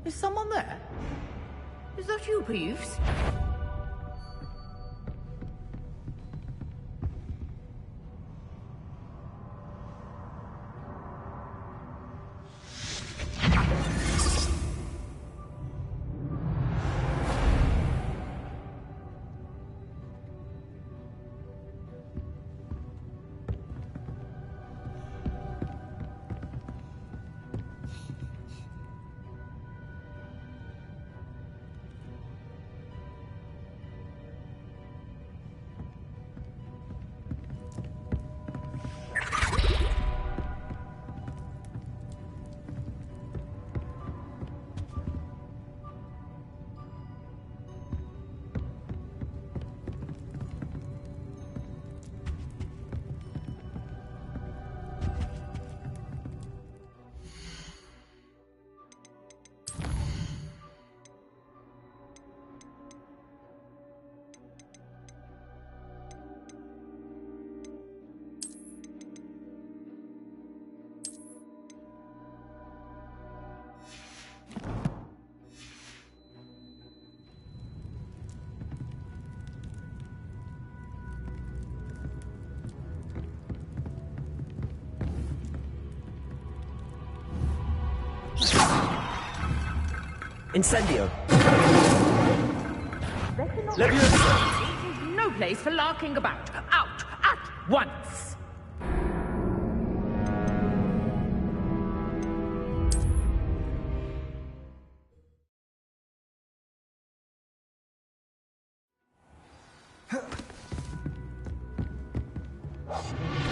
Is someone there? Is that you, Peeves? Incendio. This is no place for larking about. Out at once.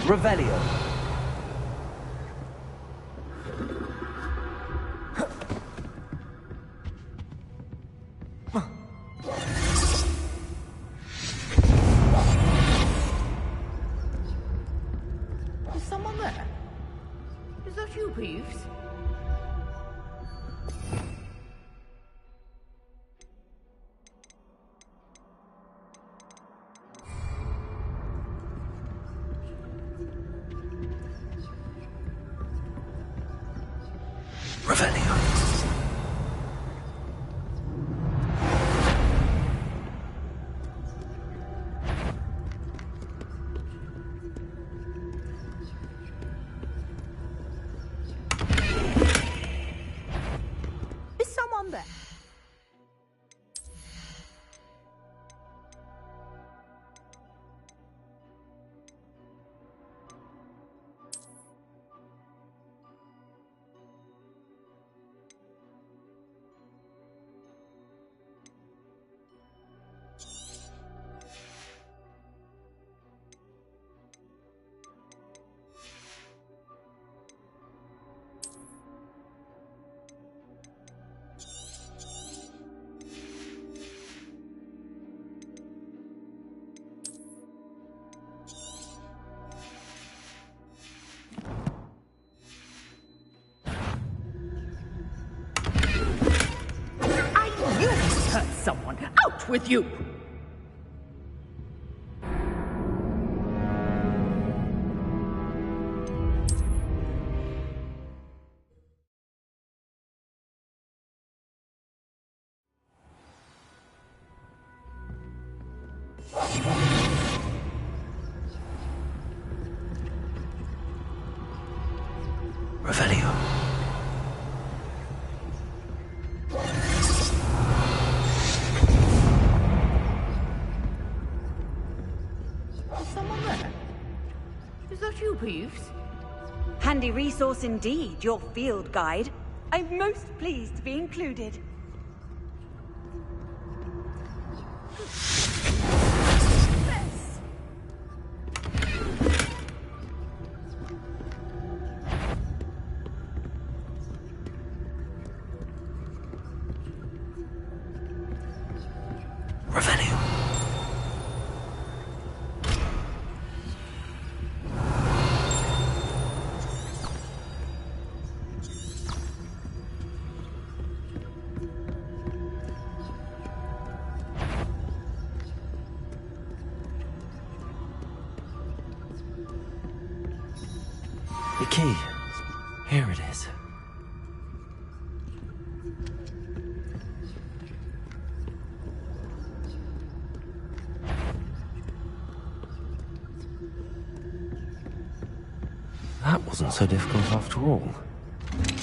Revelio. Is someone there? Is that you, Peeves? Revelio. on there. Someone out with you! Revelio. Is that you, Peeves? Handy resource indeed, your field guide. I'm most pleased to be included. Revelio. The key. Here it is. That wasn't so difficult after all.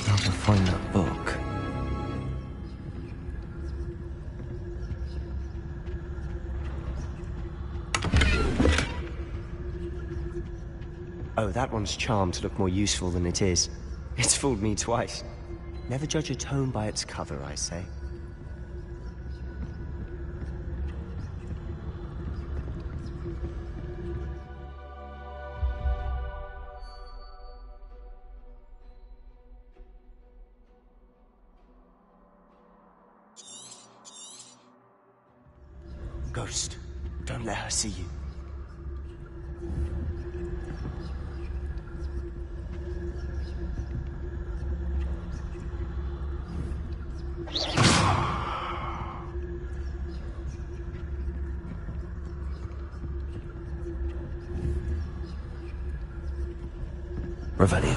Now to find that book. Oh, that one's charmed to look more useful than it is. It's fooled me twice. Never judge a tome by its cover, I say. Ghost, don't let her see you. Revelio.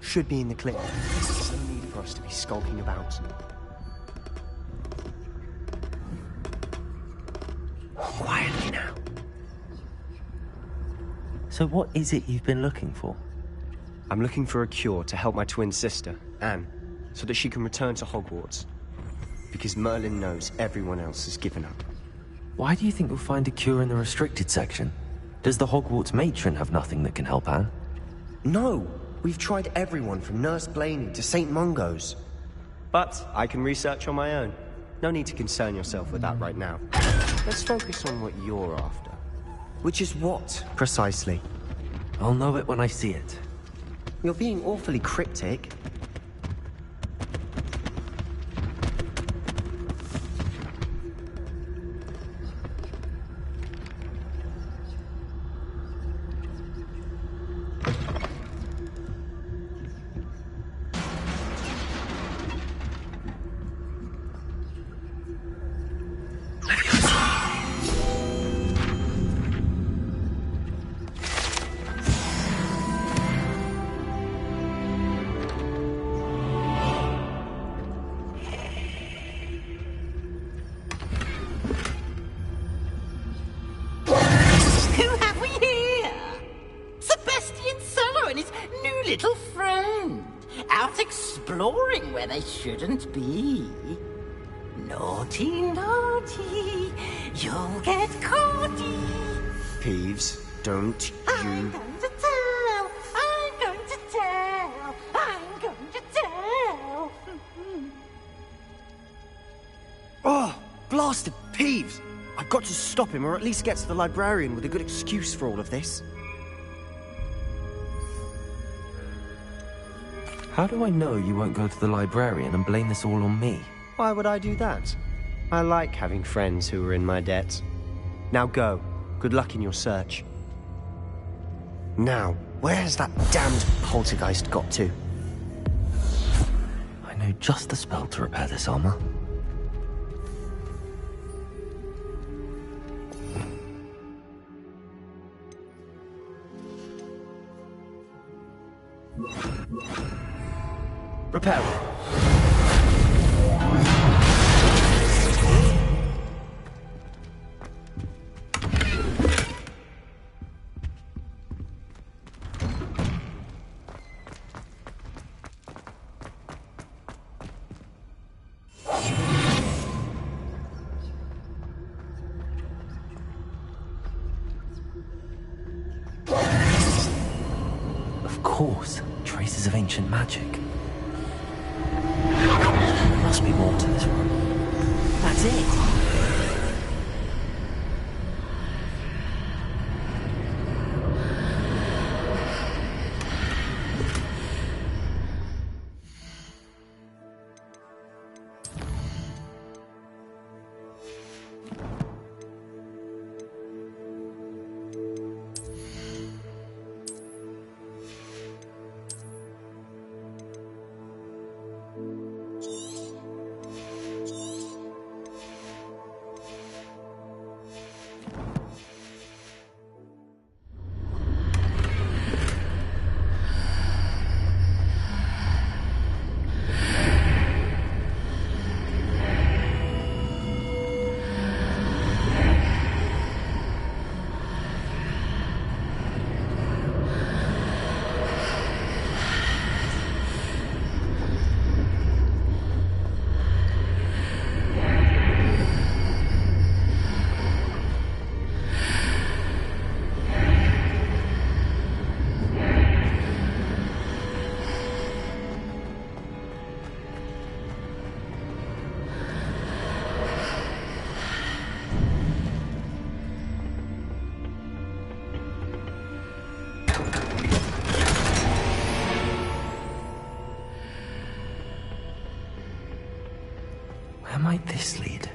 Should be in the clip. There's no need for us to be skulking about. Quietly now. So what is it you've been looking for? I'm looking for a cure to help my twin sister, Anne, so that she can return to Hogwarts. Because Merlin knows everyone else has given up. Why do you think you'll find a cure in the restricted section? Does the Hogwarts matron have nothing that can help Anne? No! We've tried everyone from Nurse Blaney to St. Mungo's. But I can research on my own. No need to concern yourself with that right now. Let's focus on what you're after. Which is what, precisely? I'll know it when I see it. You're being awfully cryptic. exploring where they shouldn't be. Naughty, naughty, you'll get caughty. Peeves, don't I'm you... going to tell, I'm going to tell, I'm going to tell. Oh, blasted Peeves! I've got to stop him, or at least get to the librarian with a good excuse for all of this. How do I know you won't go to the librarian and blame this all on me? Why would I do that? I like having friends who are in my debt. Now go. Good luck in your search. Now, where has that damned poltergeist got to? I know just the spell to repair this armor. Repair it. Of course, traces of ancient magic. There must be more to this one. That's it. Where might this lead?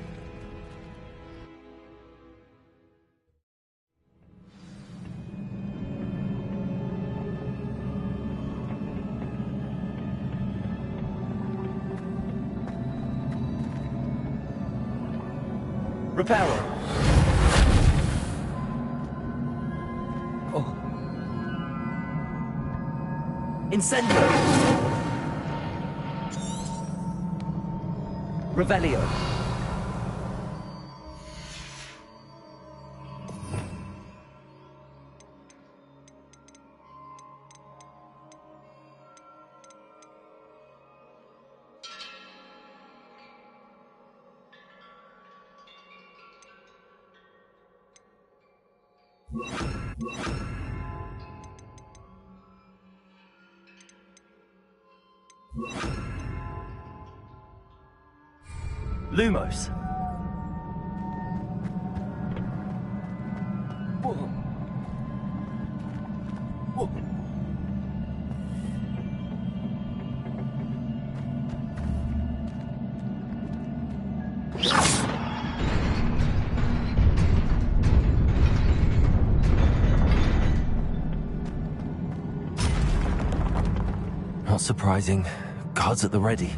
Reparo! Oh. Incendio! Revelio. Lumos. Whoa. Whoa. Not surprising. Guards at the ready.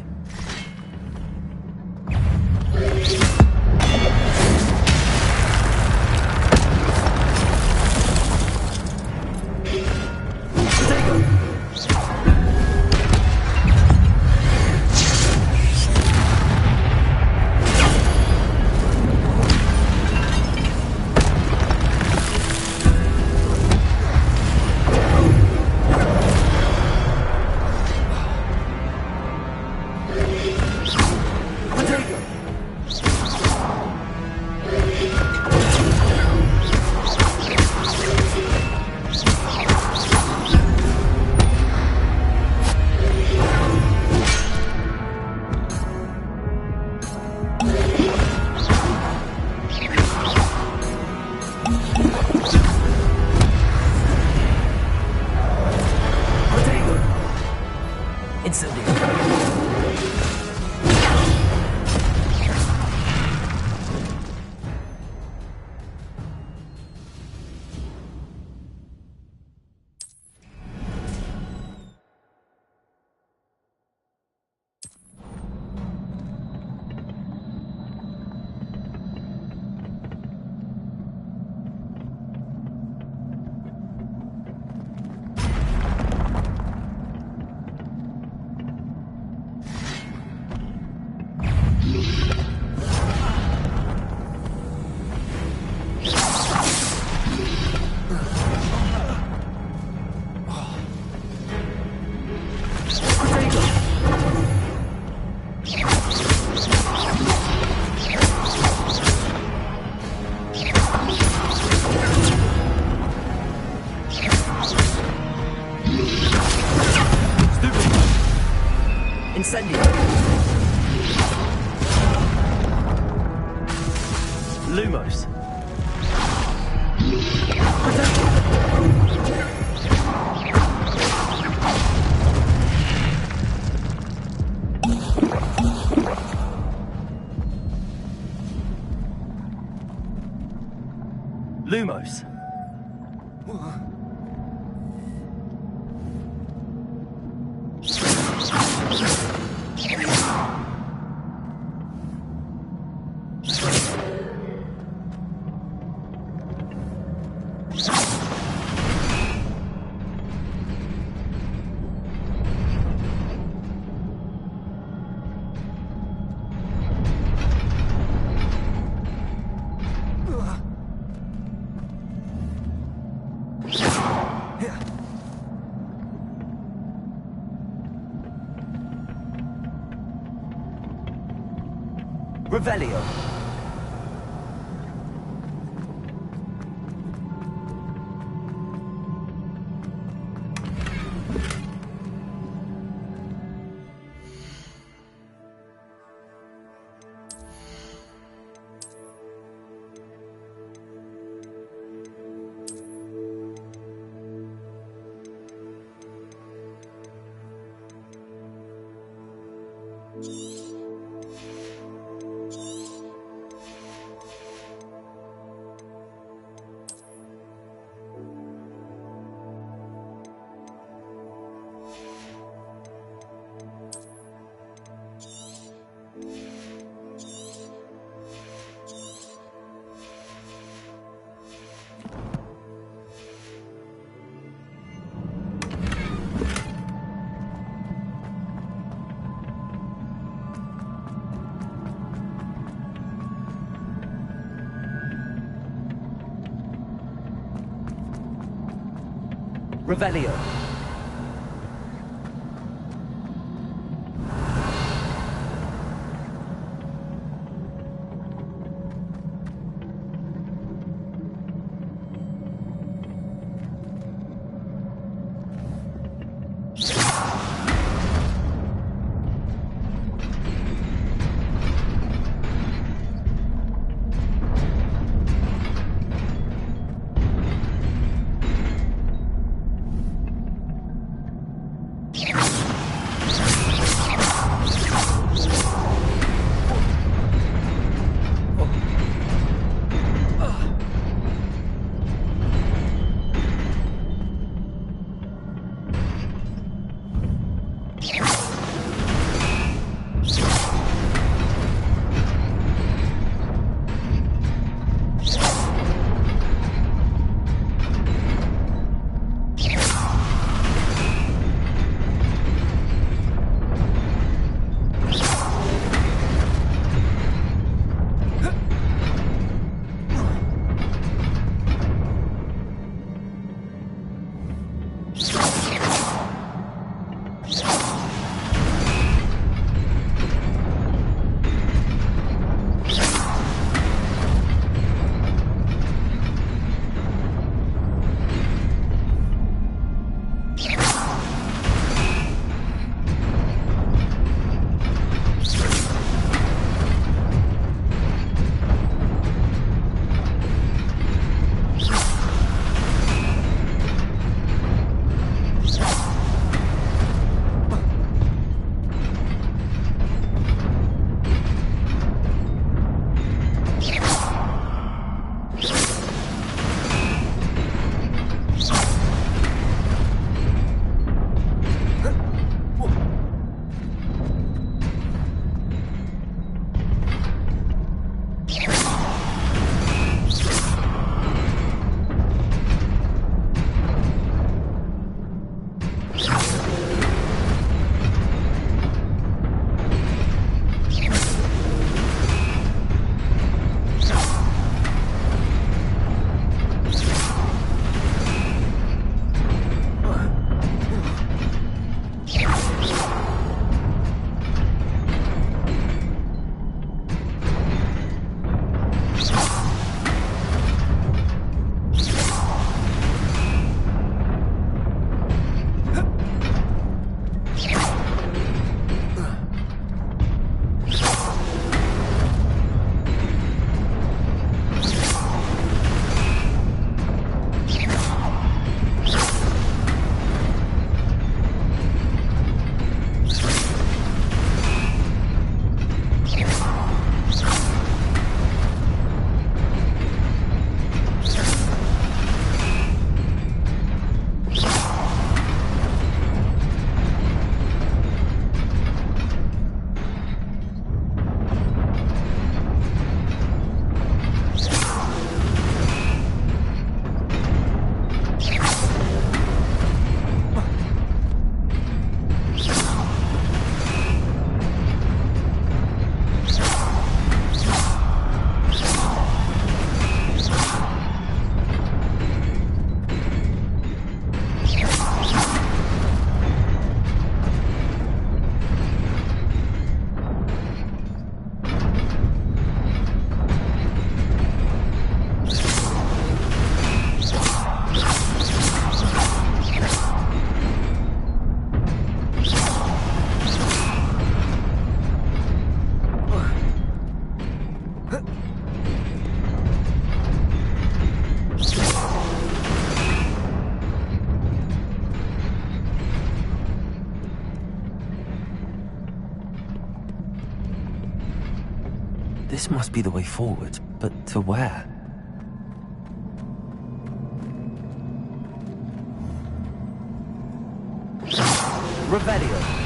Incendio. Lumos. Lumos. Revelio. Revelio. This must be the way forward, but to where? Revelio.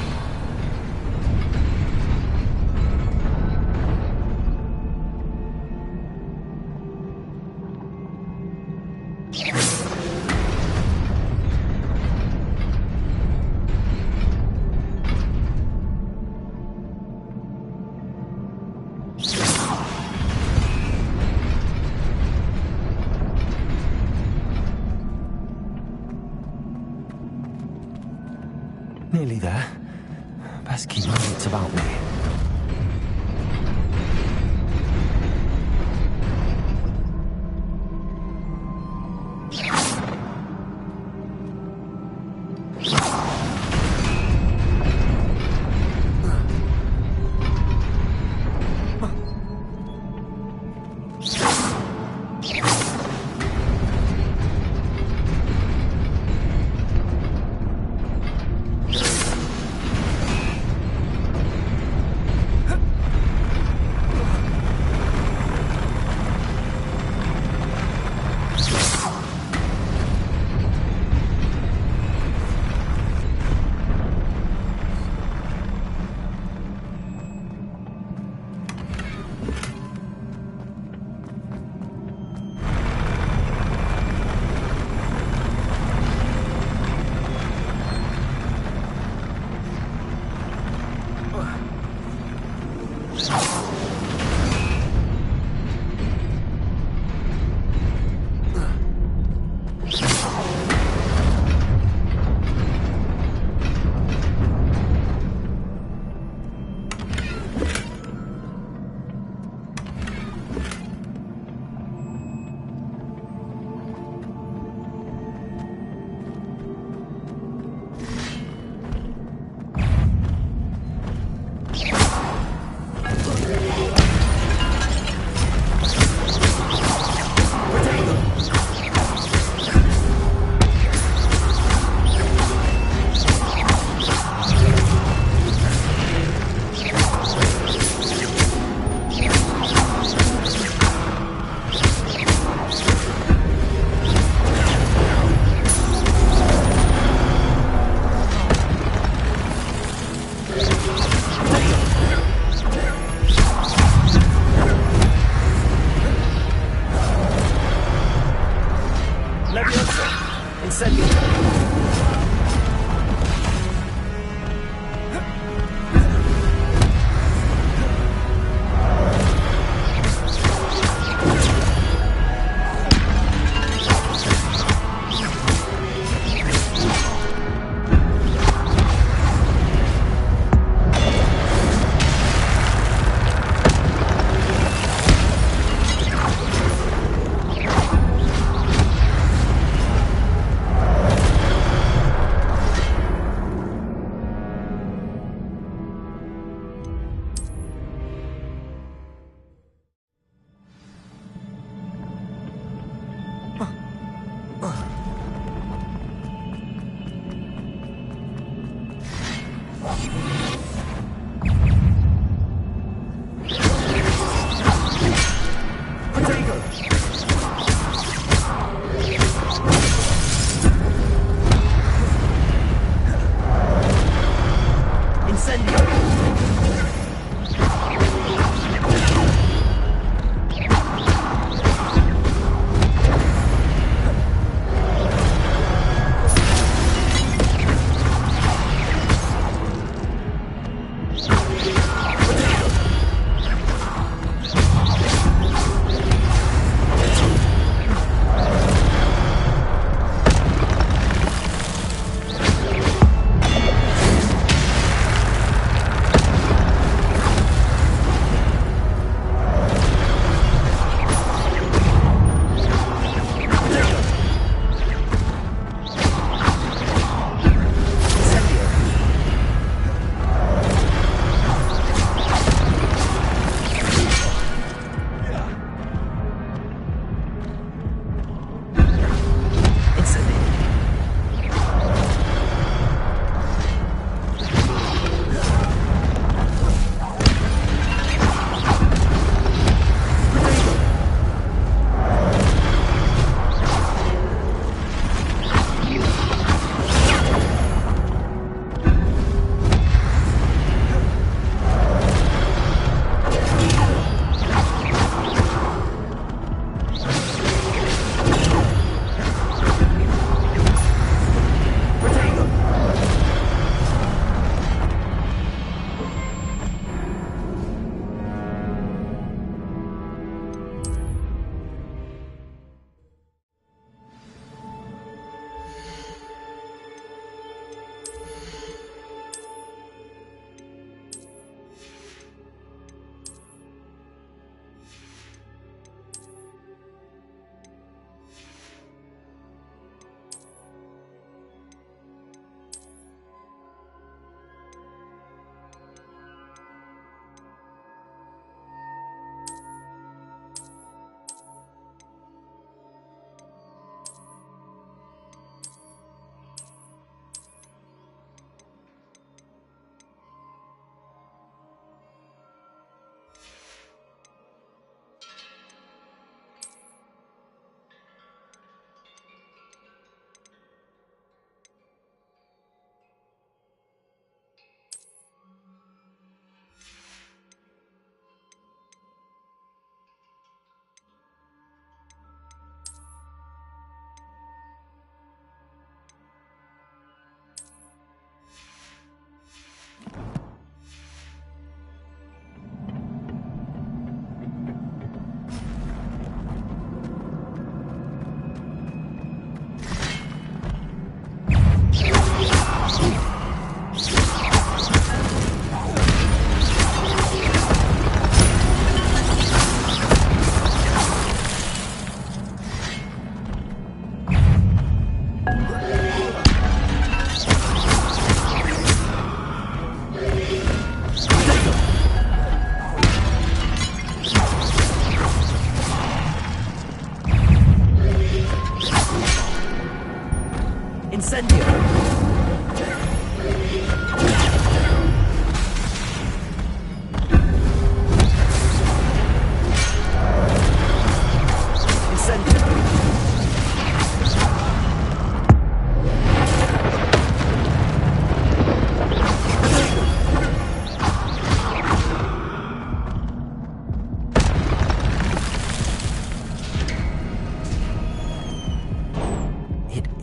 Nearly there. Best keep my wits about me.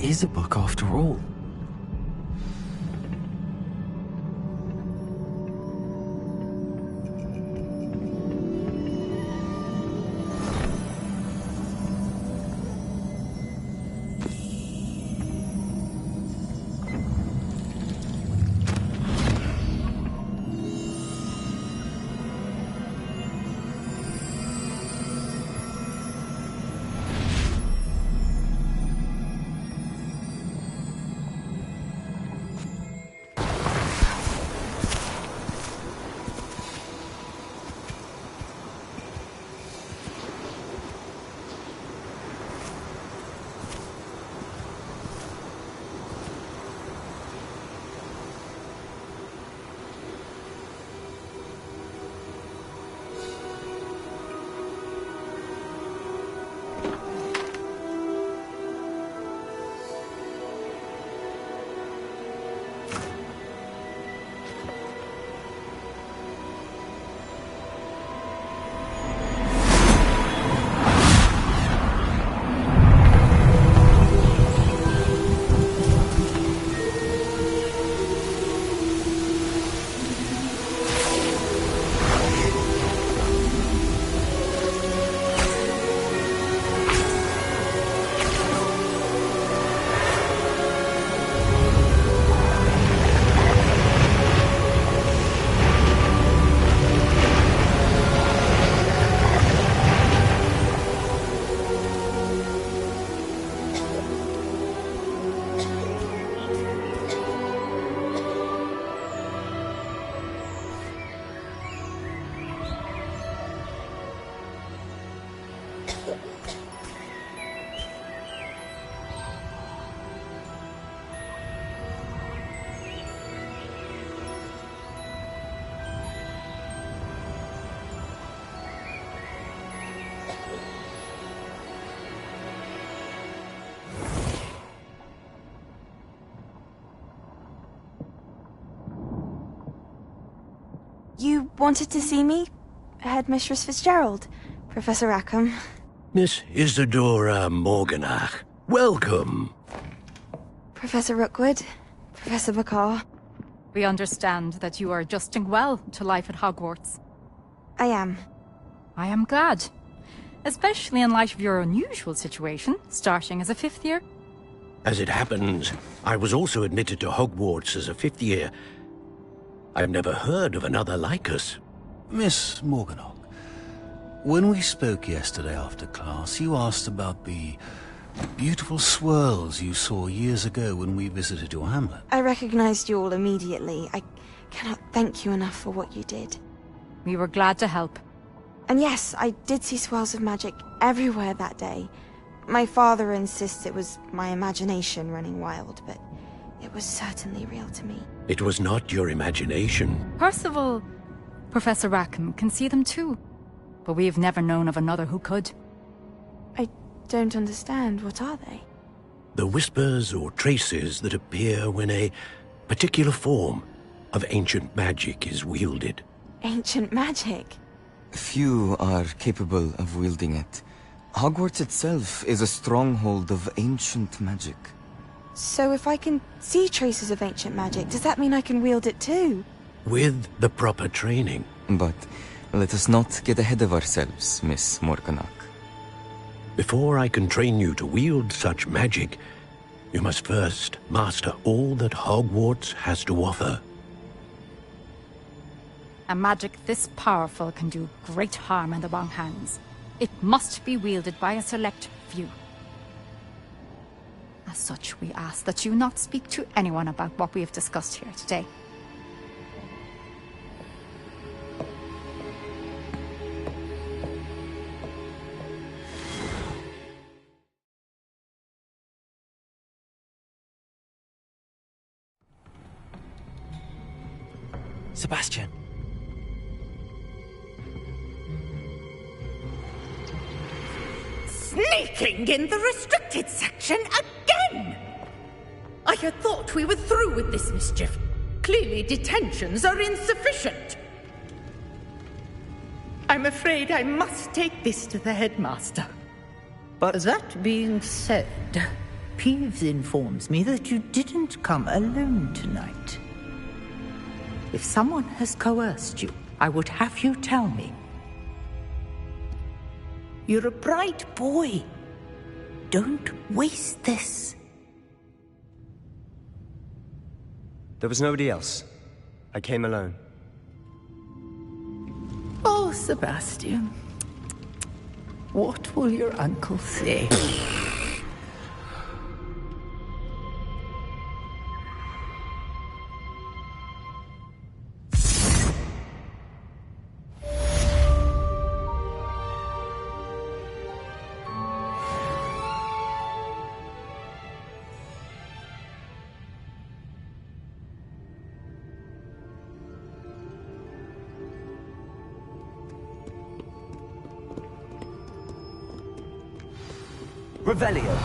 is a book after all. You wanted to see me? Headmistress Fitzgerald? Professor Rackham? Miss Isadora Morganach, welcome. Professor Rookwood? Professor Bakar? We understand that you are adjusting well to life at Hogwarts. I am. I am glad. Especially in light of your unusual situation, starting as a 5th year. As it happens, I was also admitted to Hogwarts as a 5th year. I've never heard of another like us. Miss Morganach, when we spoke yesterday after class, you asked about the beautiful swirls you saw years ago when we visited your hamlet. I recognized you all immediately. I cannot thank you enough for what you did. We were glad to help. And yes, I did see swirls of magic everywhere that day. My father insists it was my imagination running wild, but it was certainly real to me. It was not your imagination. Percival, Professor Rackham can see them too. But we have never known of another who could. I don't understand. What are they? The whispers or traces that appear when a particular form of ancient magic is wielded. Ancient magic? Few are capable of wielding it. Hogwarts itself is a stronghold of ancient magic. So if I can see traces of ancient magic, does that mean I can wield it too? With the proper training. But let us not get ahead of ourselves, Miss Morganach. Before I can train you to wield such magic, you must first master all that Hogwarts has to offer. A magic this powerful can do great harm in the wrong hands. It must be wielded by a select few. As such, we ask that you not speak to anyone about what we have discussed here today. Sebastian. Sneaking in the restricted section again! I had thought we were through with this mischief. Clearly detentions are insufficient. I'm afraid I must take this to the headmaster. But that being said, Peeves informs me that you didn't come alone tonight. If someone has coerced you, I would have you tell me. You're a bright boy. Don't waste this. There was nobody else. I came alone. Oh, Sebastian. What will your uncle say? Revelio.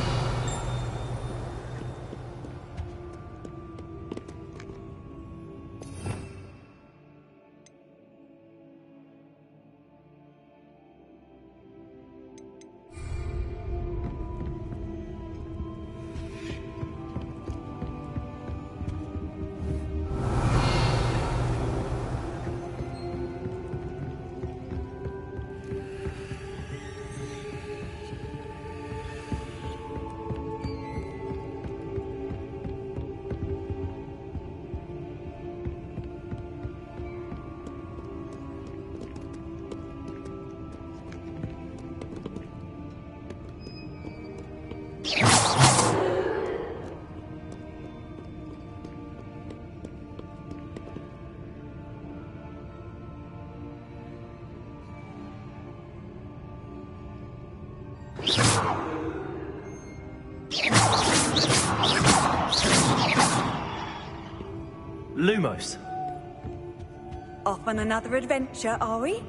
Lumos. Off on another adventure, are we?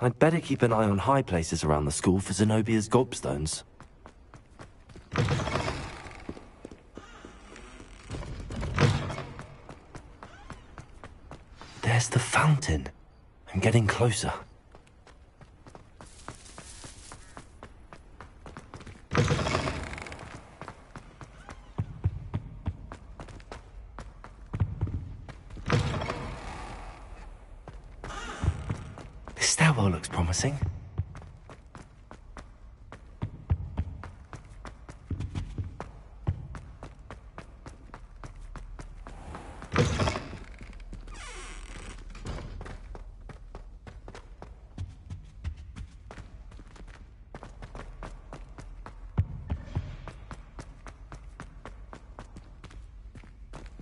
I'd better keep an eye on high places around the school for Zenobia's gobstones. There's the fountain. I'm getting closer. This stairwell looks promising.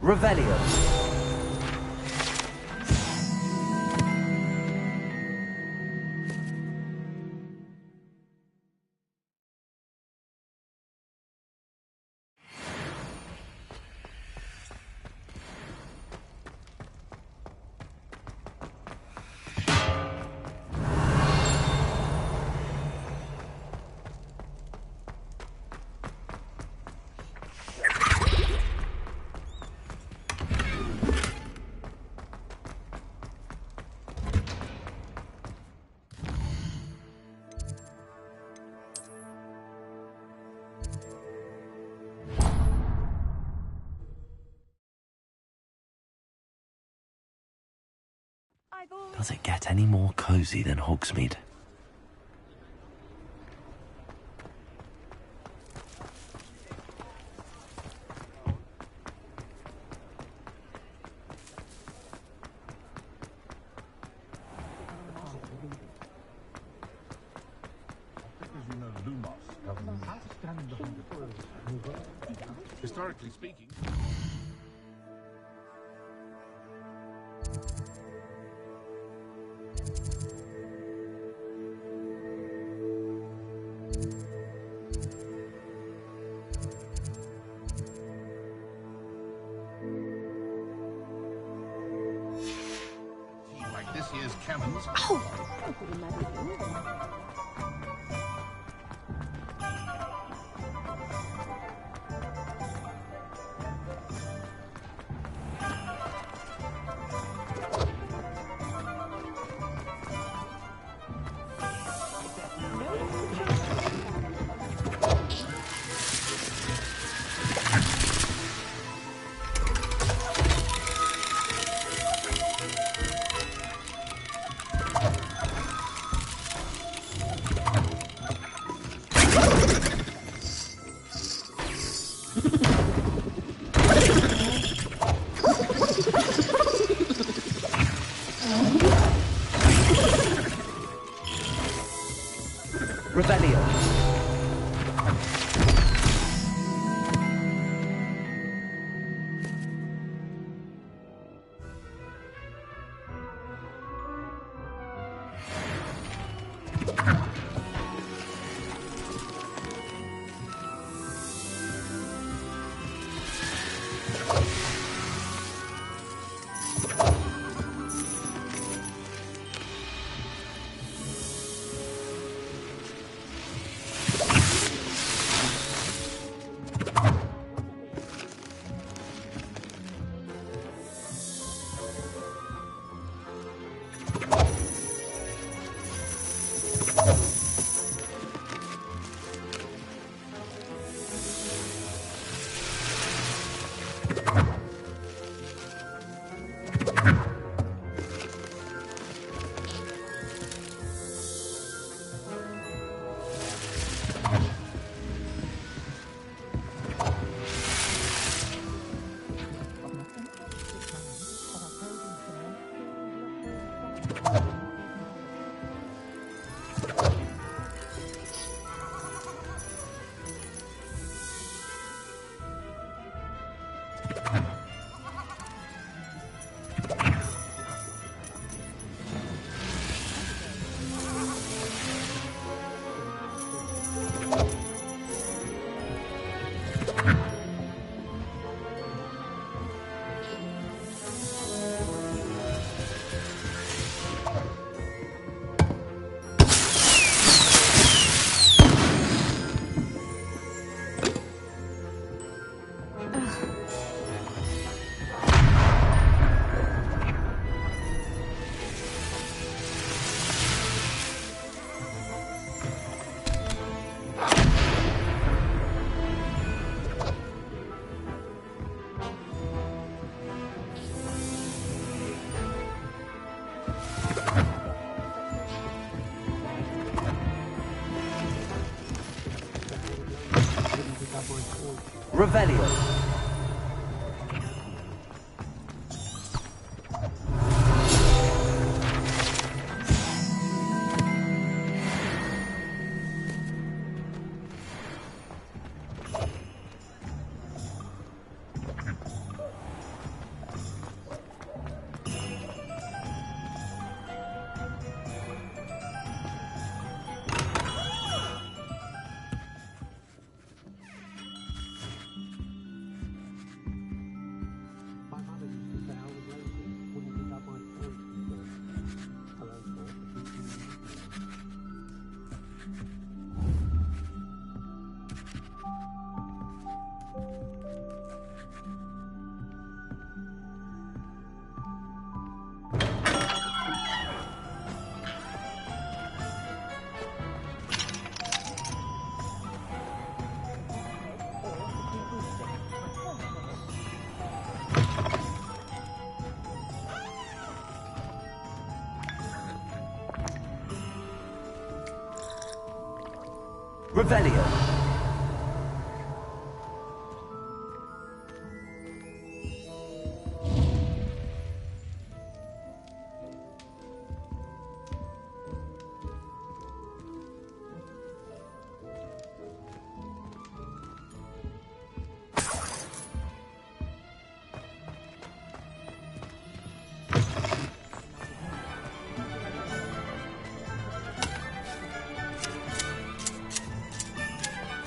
Revelio. Does it get any more cozy than Hogsmeade? Historically speaking... Like this year's cannons. Oh! Revelio. Revelio. Revelio.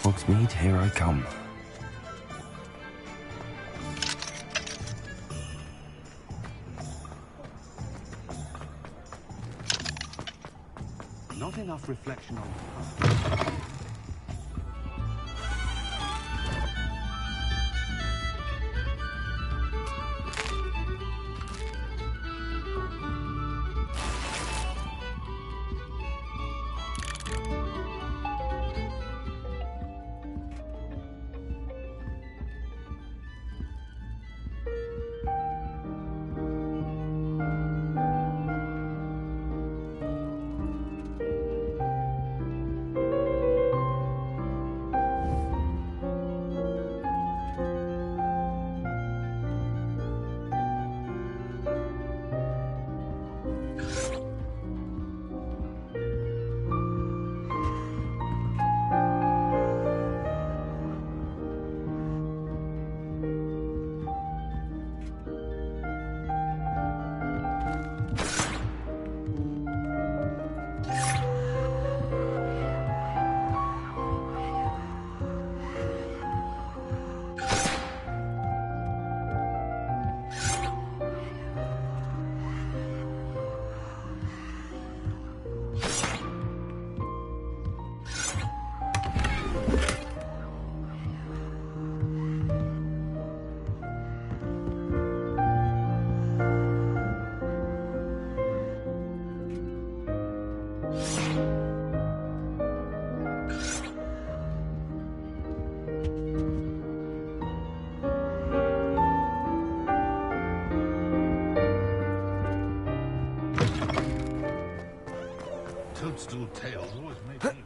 Hogsmeade, here I come. Not enough reflection on the past. Toadstool tails always make me...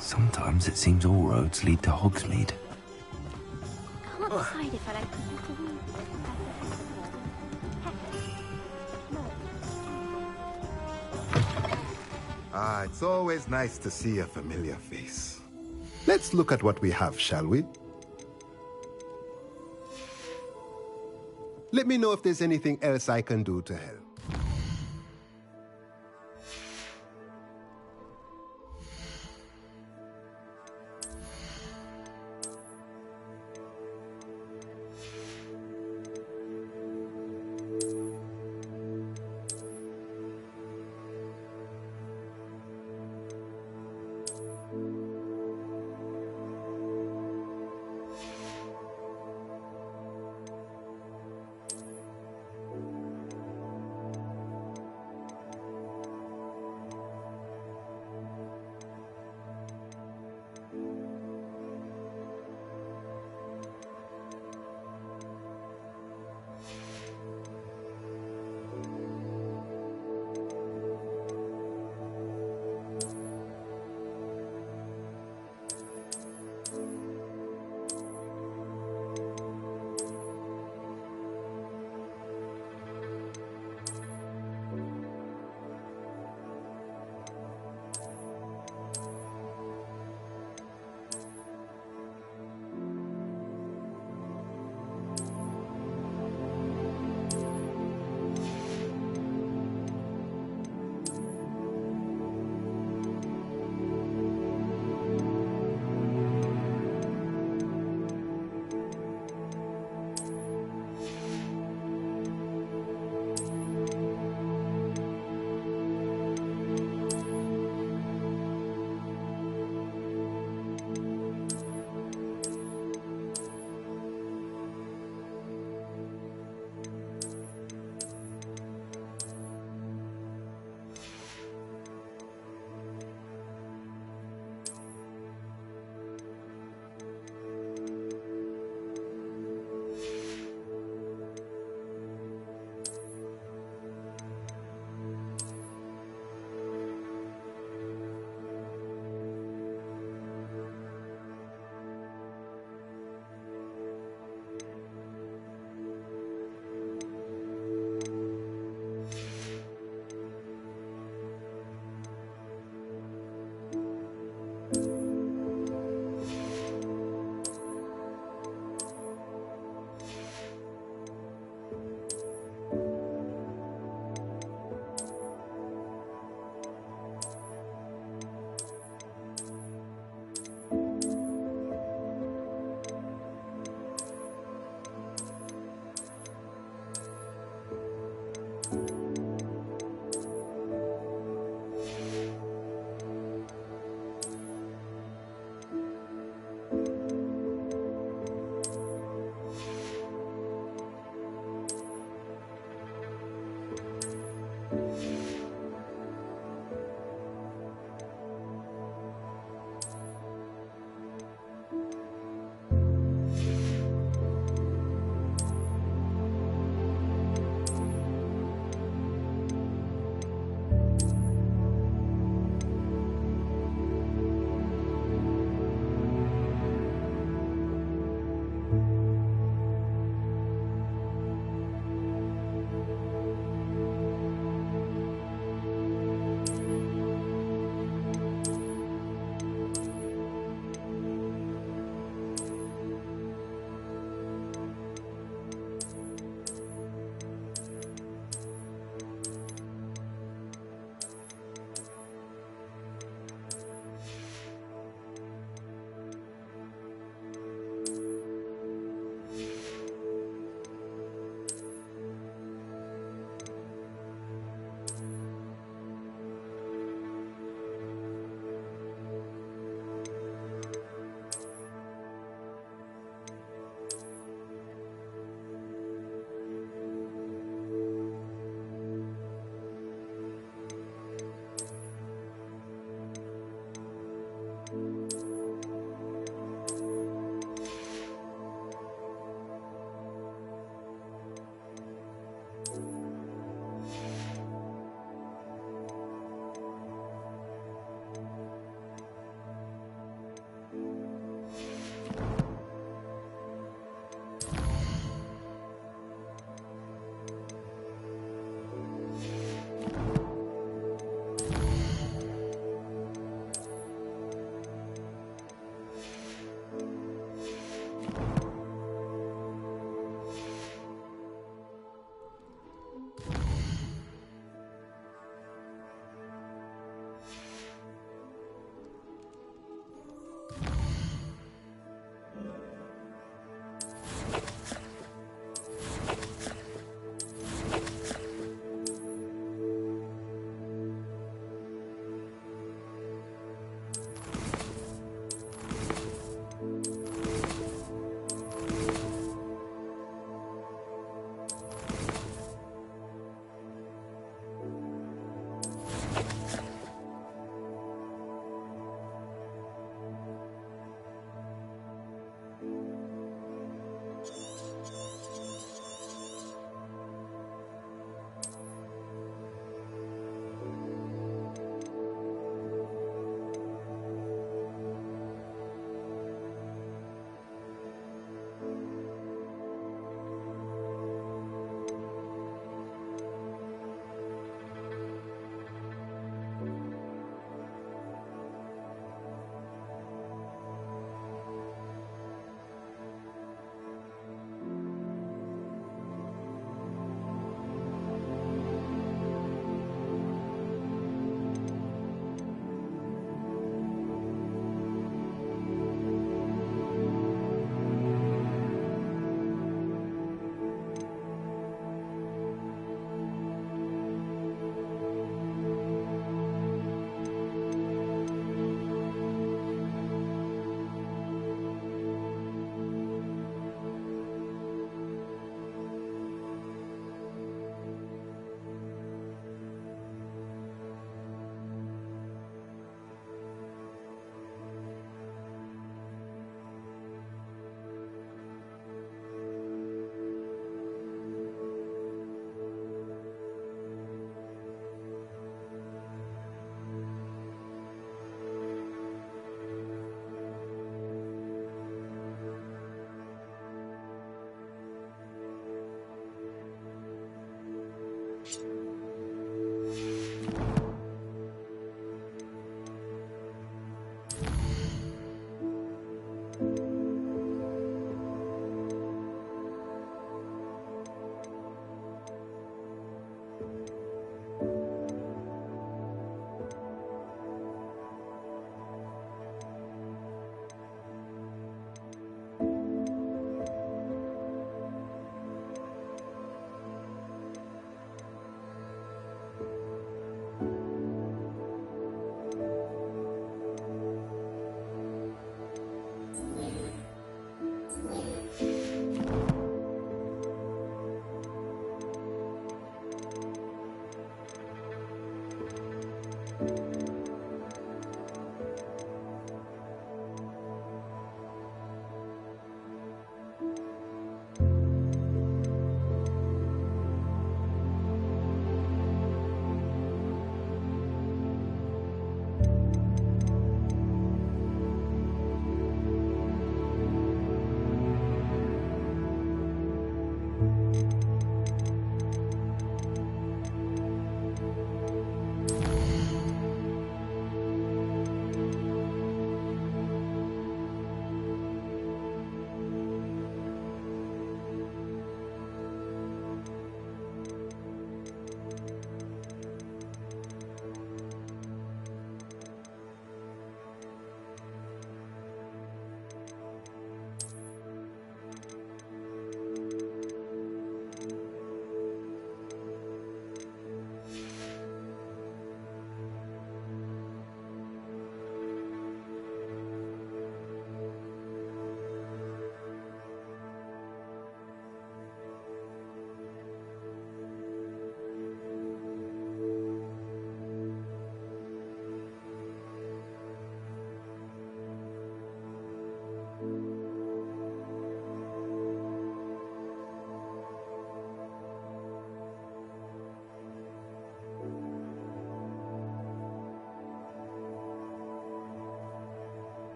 Sometimes it seems all roads lead to Hogsmeade. Can't decide if I like Ah, it's always nice to see a familiar face. Let's look at what we have, shall we? Let me know if there's anything else I can do to help.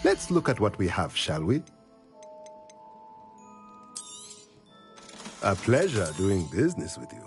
Let's look at what we have, shall we? A pleasure doing business with you.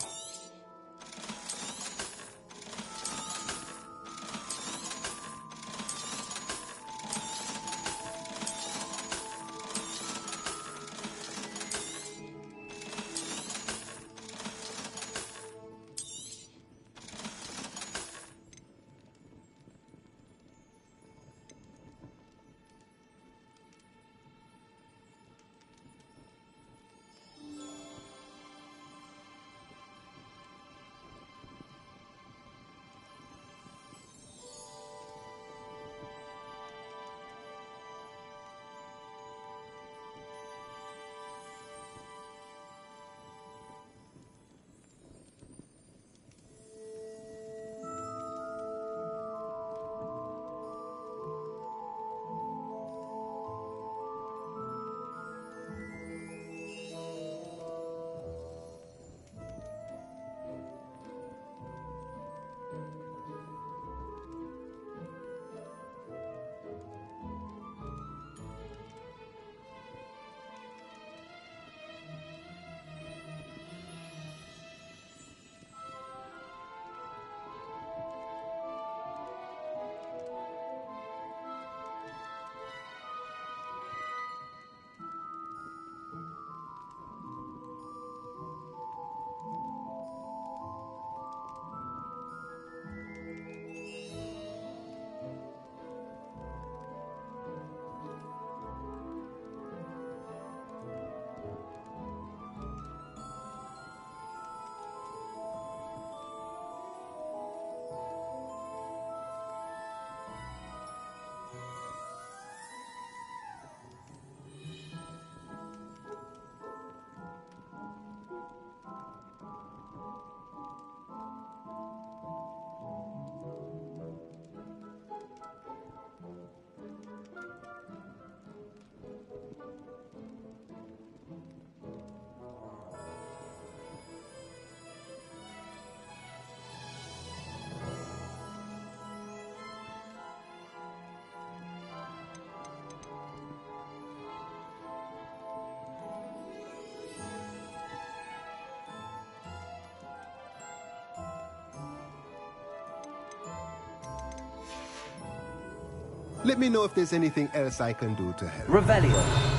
Let me know if there's anything else I can do to help. Revelio.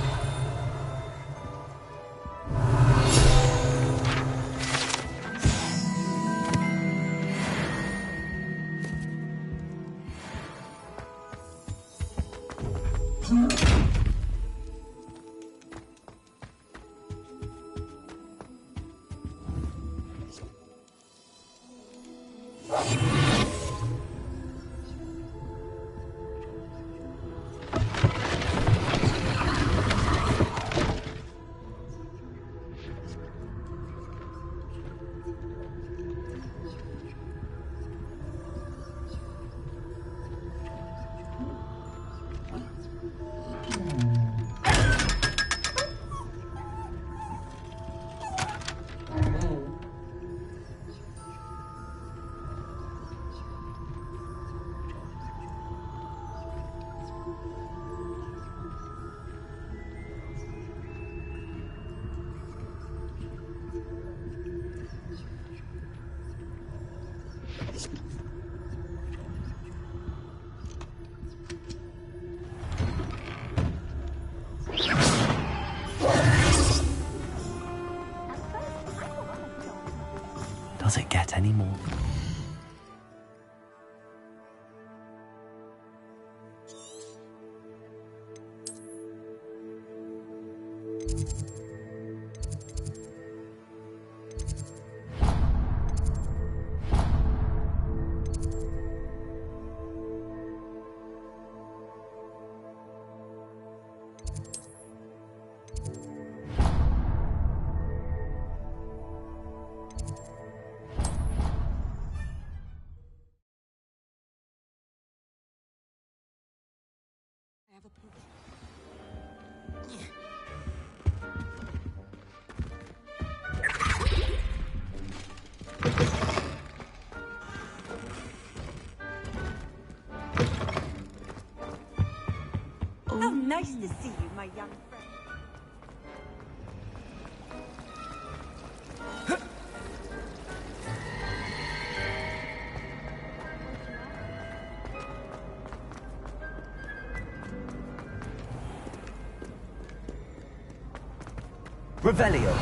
Does it get any more? my young friend. Revelio.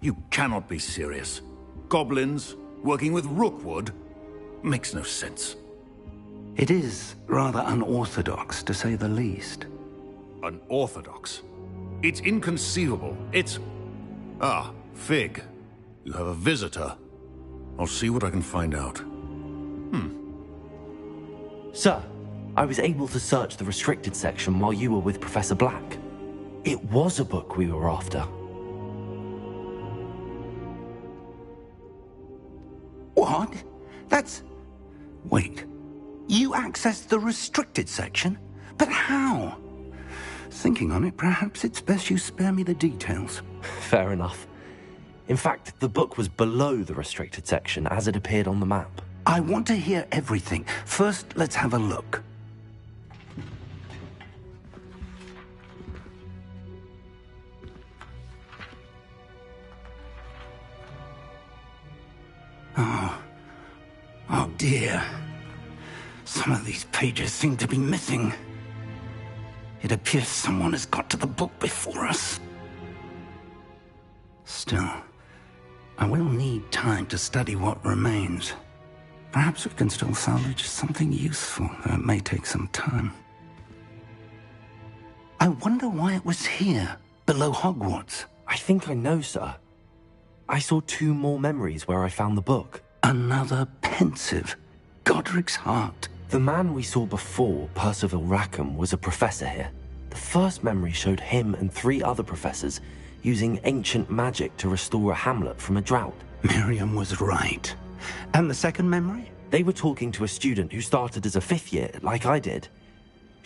You cannot be serious. Goblins working with Rookwood? Makes no sense. It is rather unorthodox, to say the least. Unorthodox? It's inconceivable. It's... Ah, Fig. You have a visitor. I'll see what I can find out. Sir, I was able to search the restricted section while you were with Professor Black. It was a book we were after. What? That's... Wait. You accessed the restricted section? But how? Thinking on it, perhaps it's best you spare me the details. Fair enough. In fact, the book was below the restricted section as it appeared on the map. I want to hear everything. First, let's have a look. Oh dear. Some of these pages seem to be missing. It appears someone has got to the book before us. Still, I will need time to study what remains. Perhaps we can still salvage something useful, though it may take some time. I wonder why it was here, below Hogwarts. I think I know, sir. I saw 2 more memories where I found the book. Another pensive. Godric's heart. The man we saw before, Percival Rackham, was a professor here. The first memory showed him and 3 other professors using ancient magic to restore a hamlet from a drought. Miriam was right. And the second memory? They were talking to a student who started as a 5th year, like I did.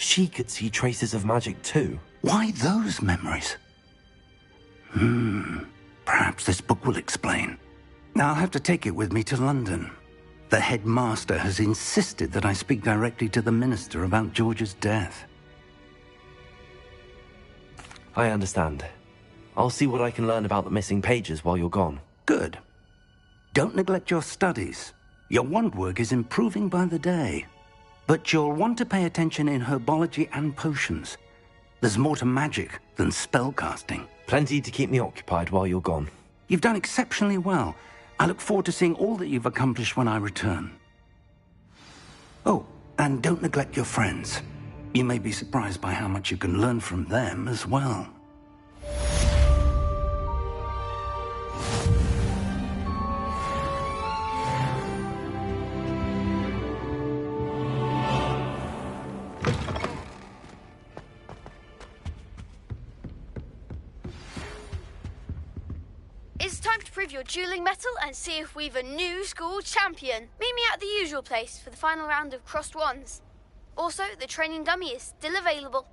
She could see traces of magic too. Why those memories? Perhaps this book will explain. Now I'll have to take it with me to London. The headmaster has insisted that I speak directly to the minister about George's death. I understand. I'll see what I can learn about the missing pages while you're gone. Good. Don't neglect your studies. Your wand work is improving by the day. But you'll want to pay attention in herbology and potions. There's more to magic than spellcasting. Plenty to keep me occupied while you're gone. You've done exceptionally well. I look forward to seeing all that you've accomplished when I return. Oh, and don't neglect your friends. You may be surprised by how much you can learn from them as well. It's time to prove your dueling mettle and see if we've a new school champion. Meet me at the usual place for the final round of crossed wands. Also, the training dummy is still available.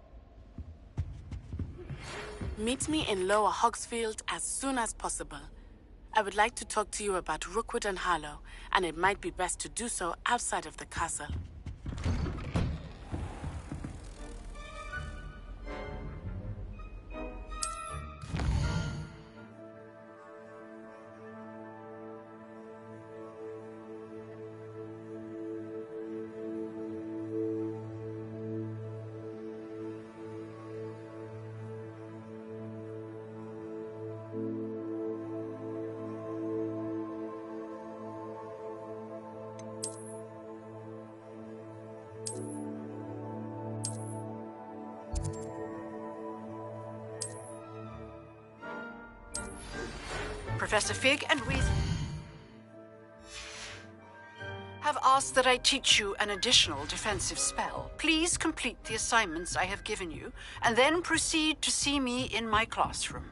Meet me in Lower Hogsfield as soon as possible. I would like to talk to you about Rookwood and Harlow, and it might be best to do so outside of the castle. Professor Fig and Weasley have asked that I teach you an additional defensive spell. Please complete the assignments I have given you, and then proceed to see me in my classroom.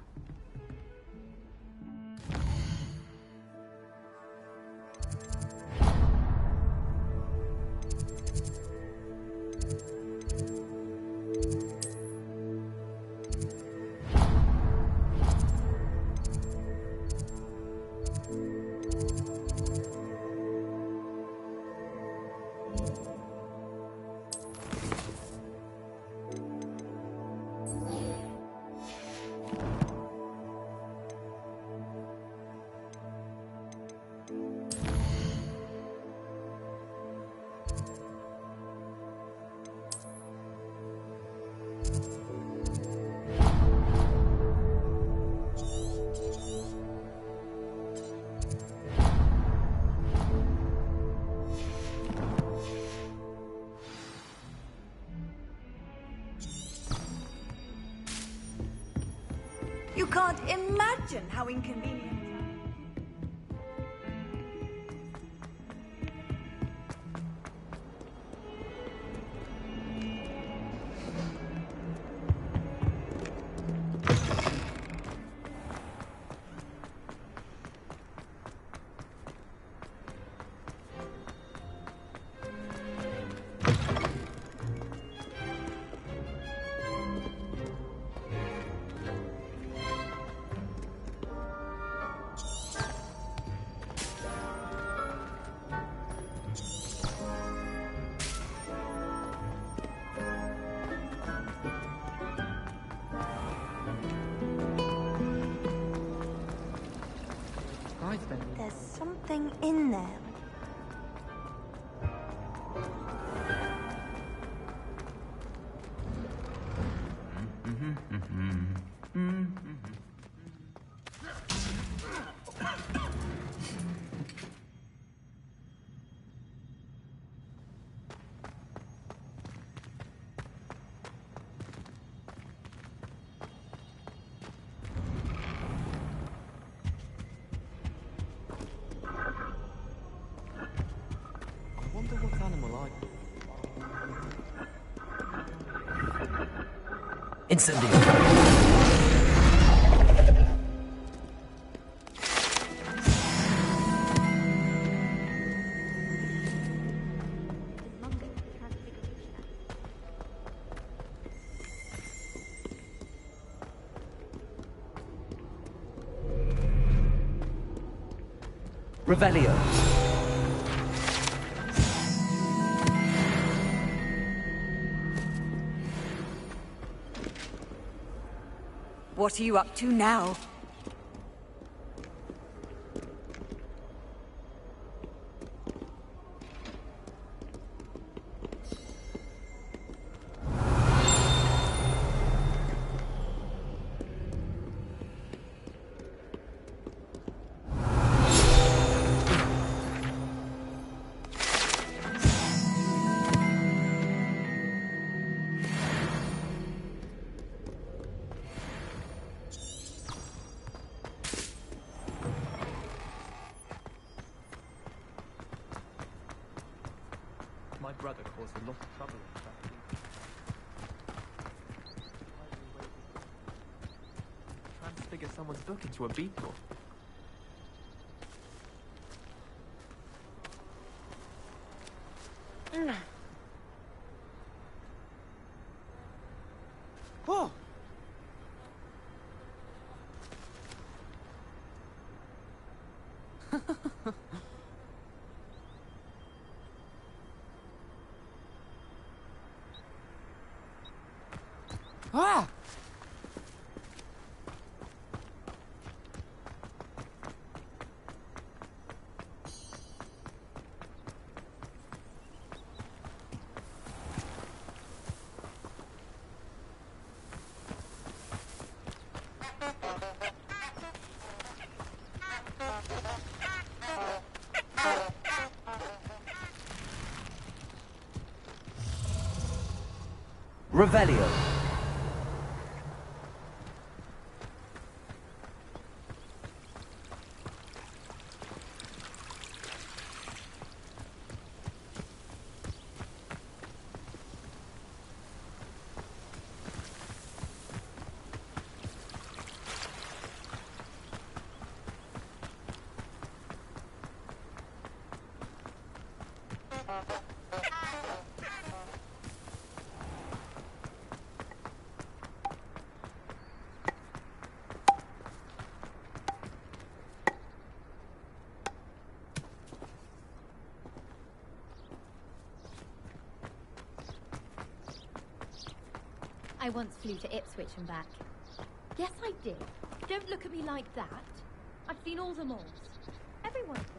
You can't imagine how inconvenient. There's something in there. Incendio! Revelio. What are you up to now? My brother caused a lot of trouble in fact. Transfigure someone's book into a beetle. Oh! Ah! Revelio. I once flew to Ipswich and back. Yes, I did. Don't look at me like that. I've seen all the malls. Every one of them.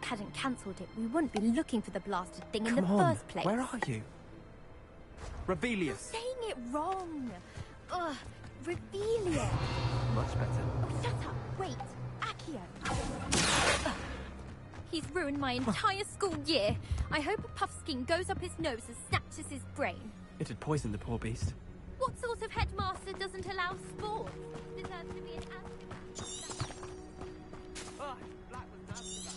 Hadn't cancelled it, we wouldn't be looking for the blasted thing in the first place. Where are you? Revelio. You're saying it wrong. Ugh, Revelio. Much better. Oh, shut up. Wait. Accio. Ugh. He's ruined my entire school year. I hope a Puffskein goes up his nose and snatches his brain. It'd poison the poor beast. What sort of headmaster doesn't allow sports? Deserves to be an Azkaban. Ah, Black was Azkaban.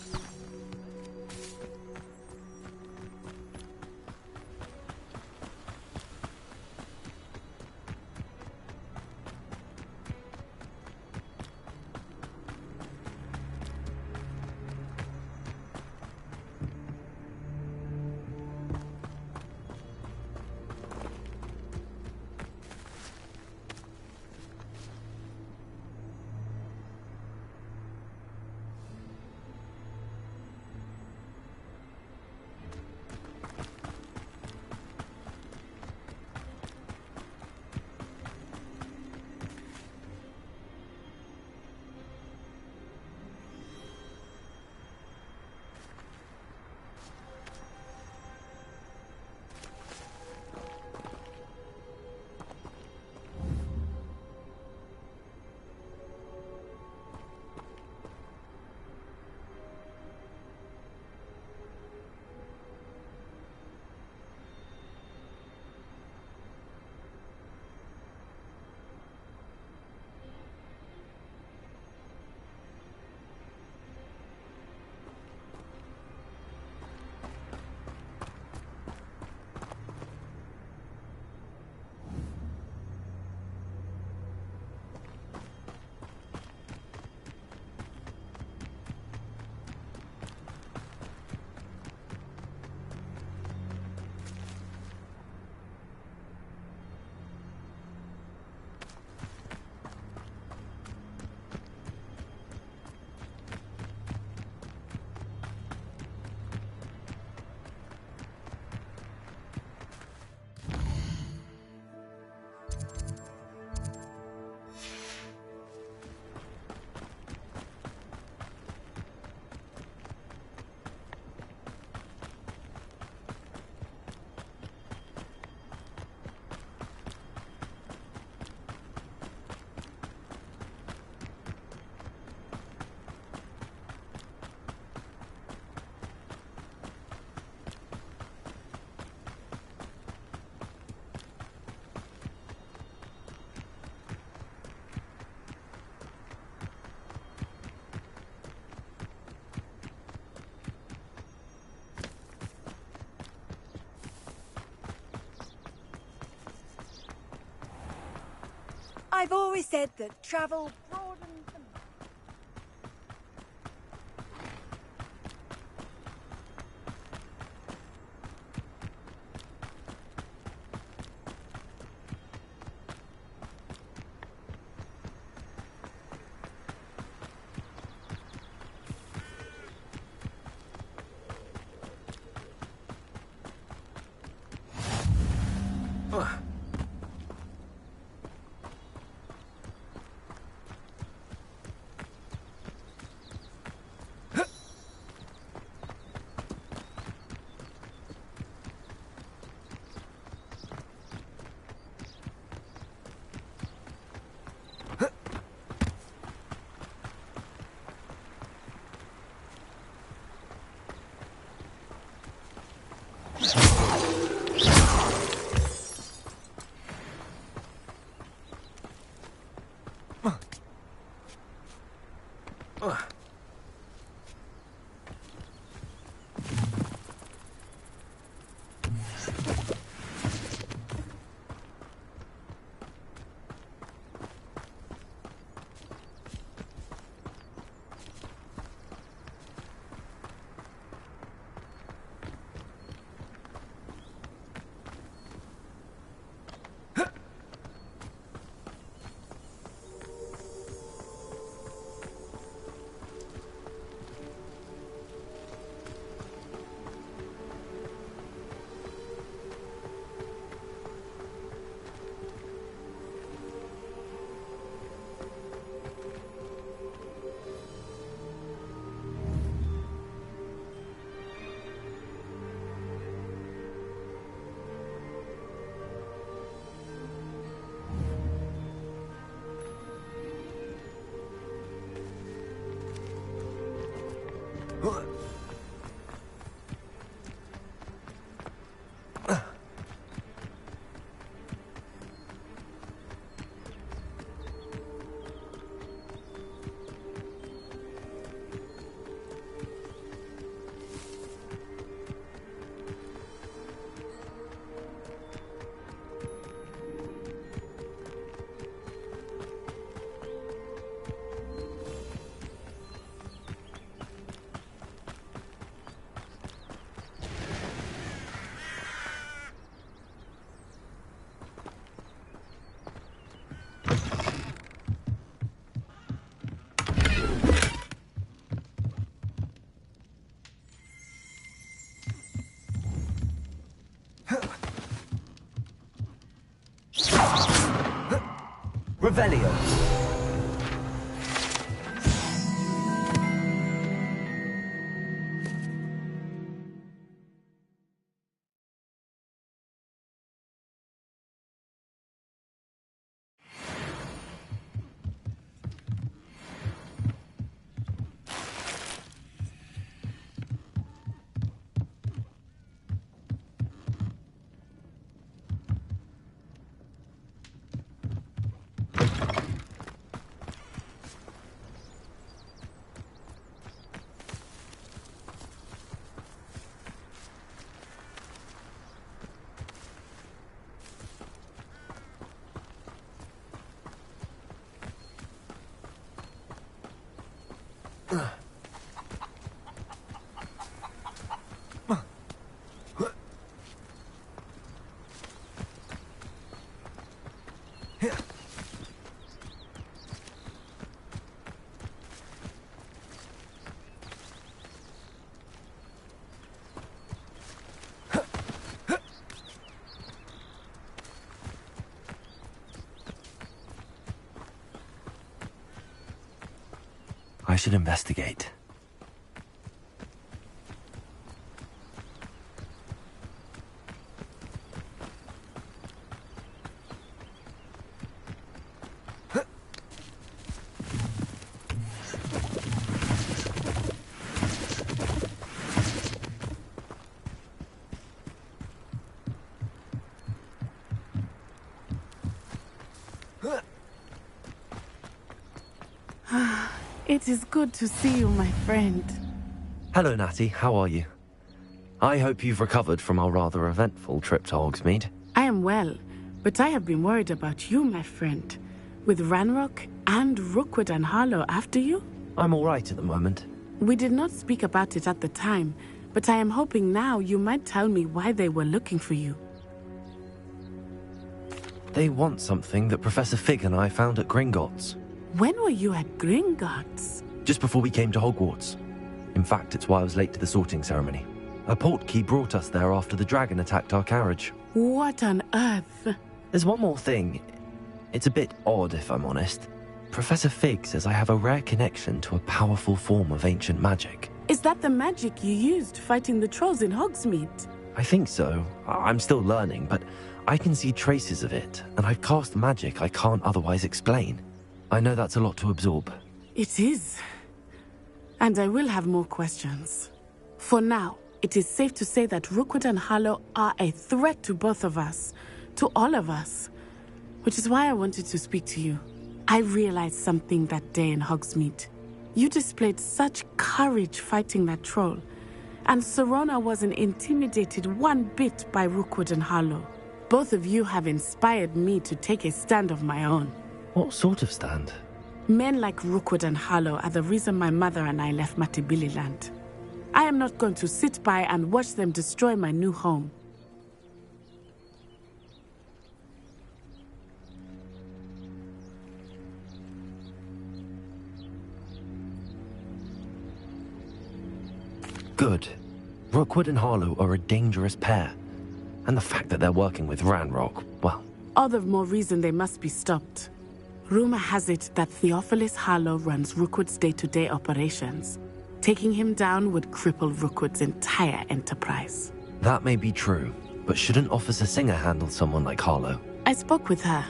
I've always said that travel broadens the... Revelio. I should investigate. It is good to see you, my friend. Hello, Natty. How are you? I hope you've recovered from our rather eventful trip to Hogsmeade. I am well, but I have been worried about you, my friend. With Ranrock and Rookwood and Harlow after you? I'm all right at the moment. We did not speak about it at the time, but I am hoping now you might tell me why they were looking for you. They want something that Professor Fig and I found at Gringotts. When were you at Gringotts? Just before we came to Hogwarts. In fact, it's why I was late to the sorting ceremony. A portkey brought us there after the dragon attacked our carriage. What on earth? There's one more thing. It's a bit odd, if I'm honest. Professor Fig says I have a rare connection to a powerful form of ancient magic. Is that the magic you used fighting the trolls in Hogsmeade? I think so. I'm still learning, but I can see traces of it, and I've cast magic I can't otherwise explain. I know that's a lot to absorb. It is. And I will have more questions. For now, it is safe to say that Rookwood and Harlow are a threat to both of us, to all of us. Which is why I wanted to speak to you. I realized something that day in Hogsmeade. You displayed such courage fighting that troll, and Sirona wasn't intimidated one bit by Rookwood and Harlow. Both of you have inspired me to take a stand of my own. What sort of stand? Men like Rookwood and Harlow are the reason my mother and I left Matibili land. I am not going to sit by and watch them destroy my new home. Good. Rookwood and Harlow are a dangerous pair. And the fact that they're working with Ranrock, well... All the more reason they must be stopped. Rumor has it that Theophilus Harlow runs Rookwood's day-to-day operations. Taking him down would cripple Rookwood's entire enterprise. That may be true, but shouldn't Officer Singer handle someone like Harlow? I spoke with her.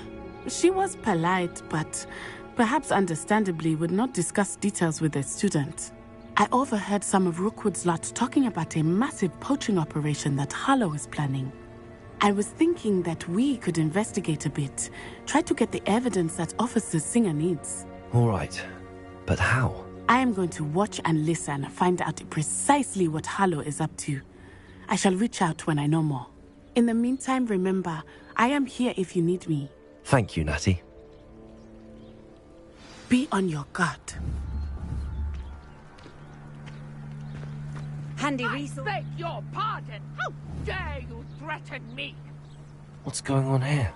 She was polite, but perhaps understandably would not discuss details with a student. I overheard some of Rookwood's lot talking about a massive poaching operation that Harlow is planning. I was thinking that we could investigate a bit, try to get the evidence that Officer Singer needs. All right, but how? I am going to watch and listen, find out precisely what Harlow is up to. I shall reach out when I know more. In the meantime, remember, I am here if you need me. Thank you, Natty. Be on your guard. Handy I resource. beg your pardon! How dare you threaten me? What's going on here?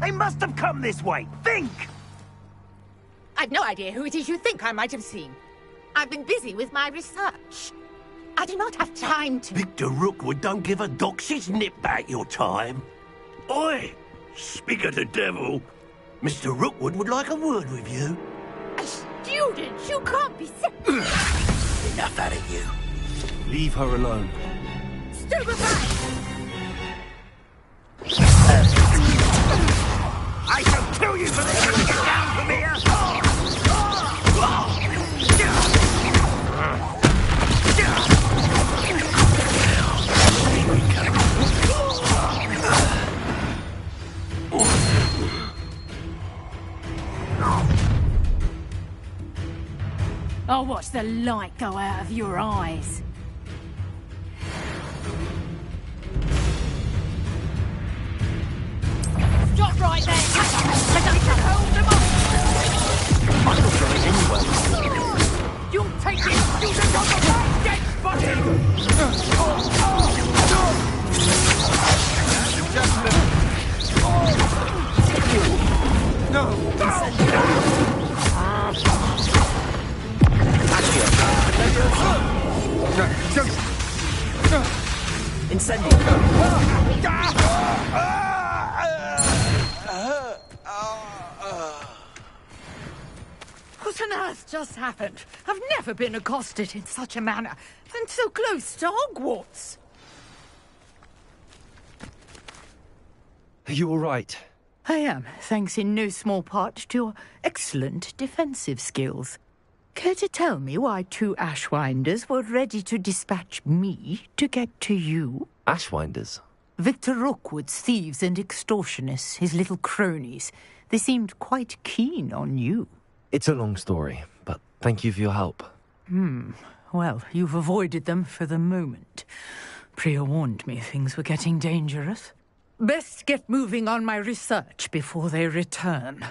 They must have come this way. Think! I've no idea who it is you think I might have seen. I've been busy with my research. I do not have time to... Victor Rookwood don't give a doxy's nip back your time. Oi! Speak of the devil. Mr. Rookwood would like a word with you. A student? You can't be... Enough out of you. Leave her alone. Stupefy! I shall kill you for this! Get down from here! I'll watch the light go out of your eyes. Stop right there! Hold them off! I'm not going anywhere. You'll take it! You can go the right dead body! What on earth just happened? I've never been accosted in such a manner, and so close to Hogwarts. Are you all right? I am, thanks in no small part to your excellent defensive skills. Care to tell me why two Ashwinders were ready to dispatch me to get to you? Ashwinders? Victor Rookwood's thieves and extortionists, his little cronies. They seemed quite keen on you. It's a long story, but thank you for your help. Well, you've avoided them for the moment. Priya warned me things were getting dangerous. Best get moving on my research before they return.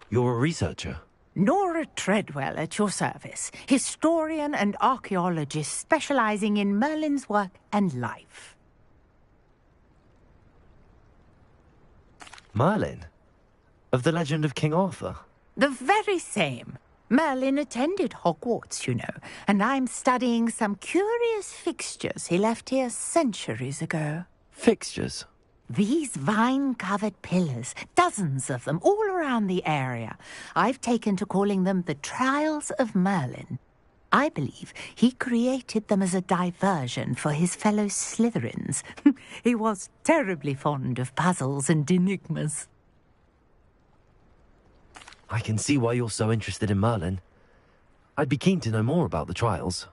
You're a researcher? Nora Treadwell at your service, historian and archaeologist specializing in Merlin's work and life. Merlin? Of the legend of King Arthur? The very same. Merlin attended Hogwarts, you know, and I'm studying some curious fixtures he left here centuries ago. Fixtures? These vine-covered pillars, dozens of them, all around the area. I've taken to calling them the Trials of Merlin. I believe he created them as a diversion for his fellow Slytherins. He was terribly fond of puzzles and enigmas. I can see why you're so interested in Merlin. I'd be keen to know more about the trials.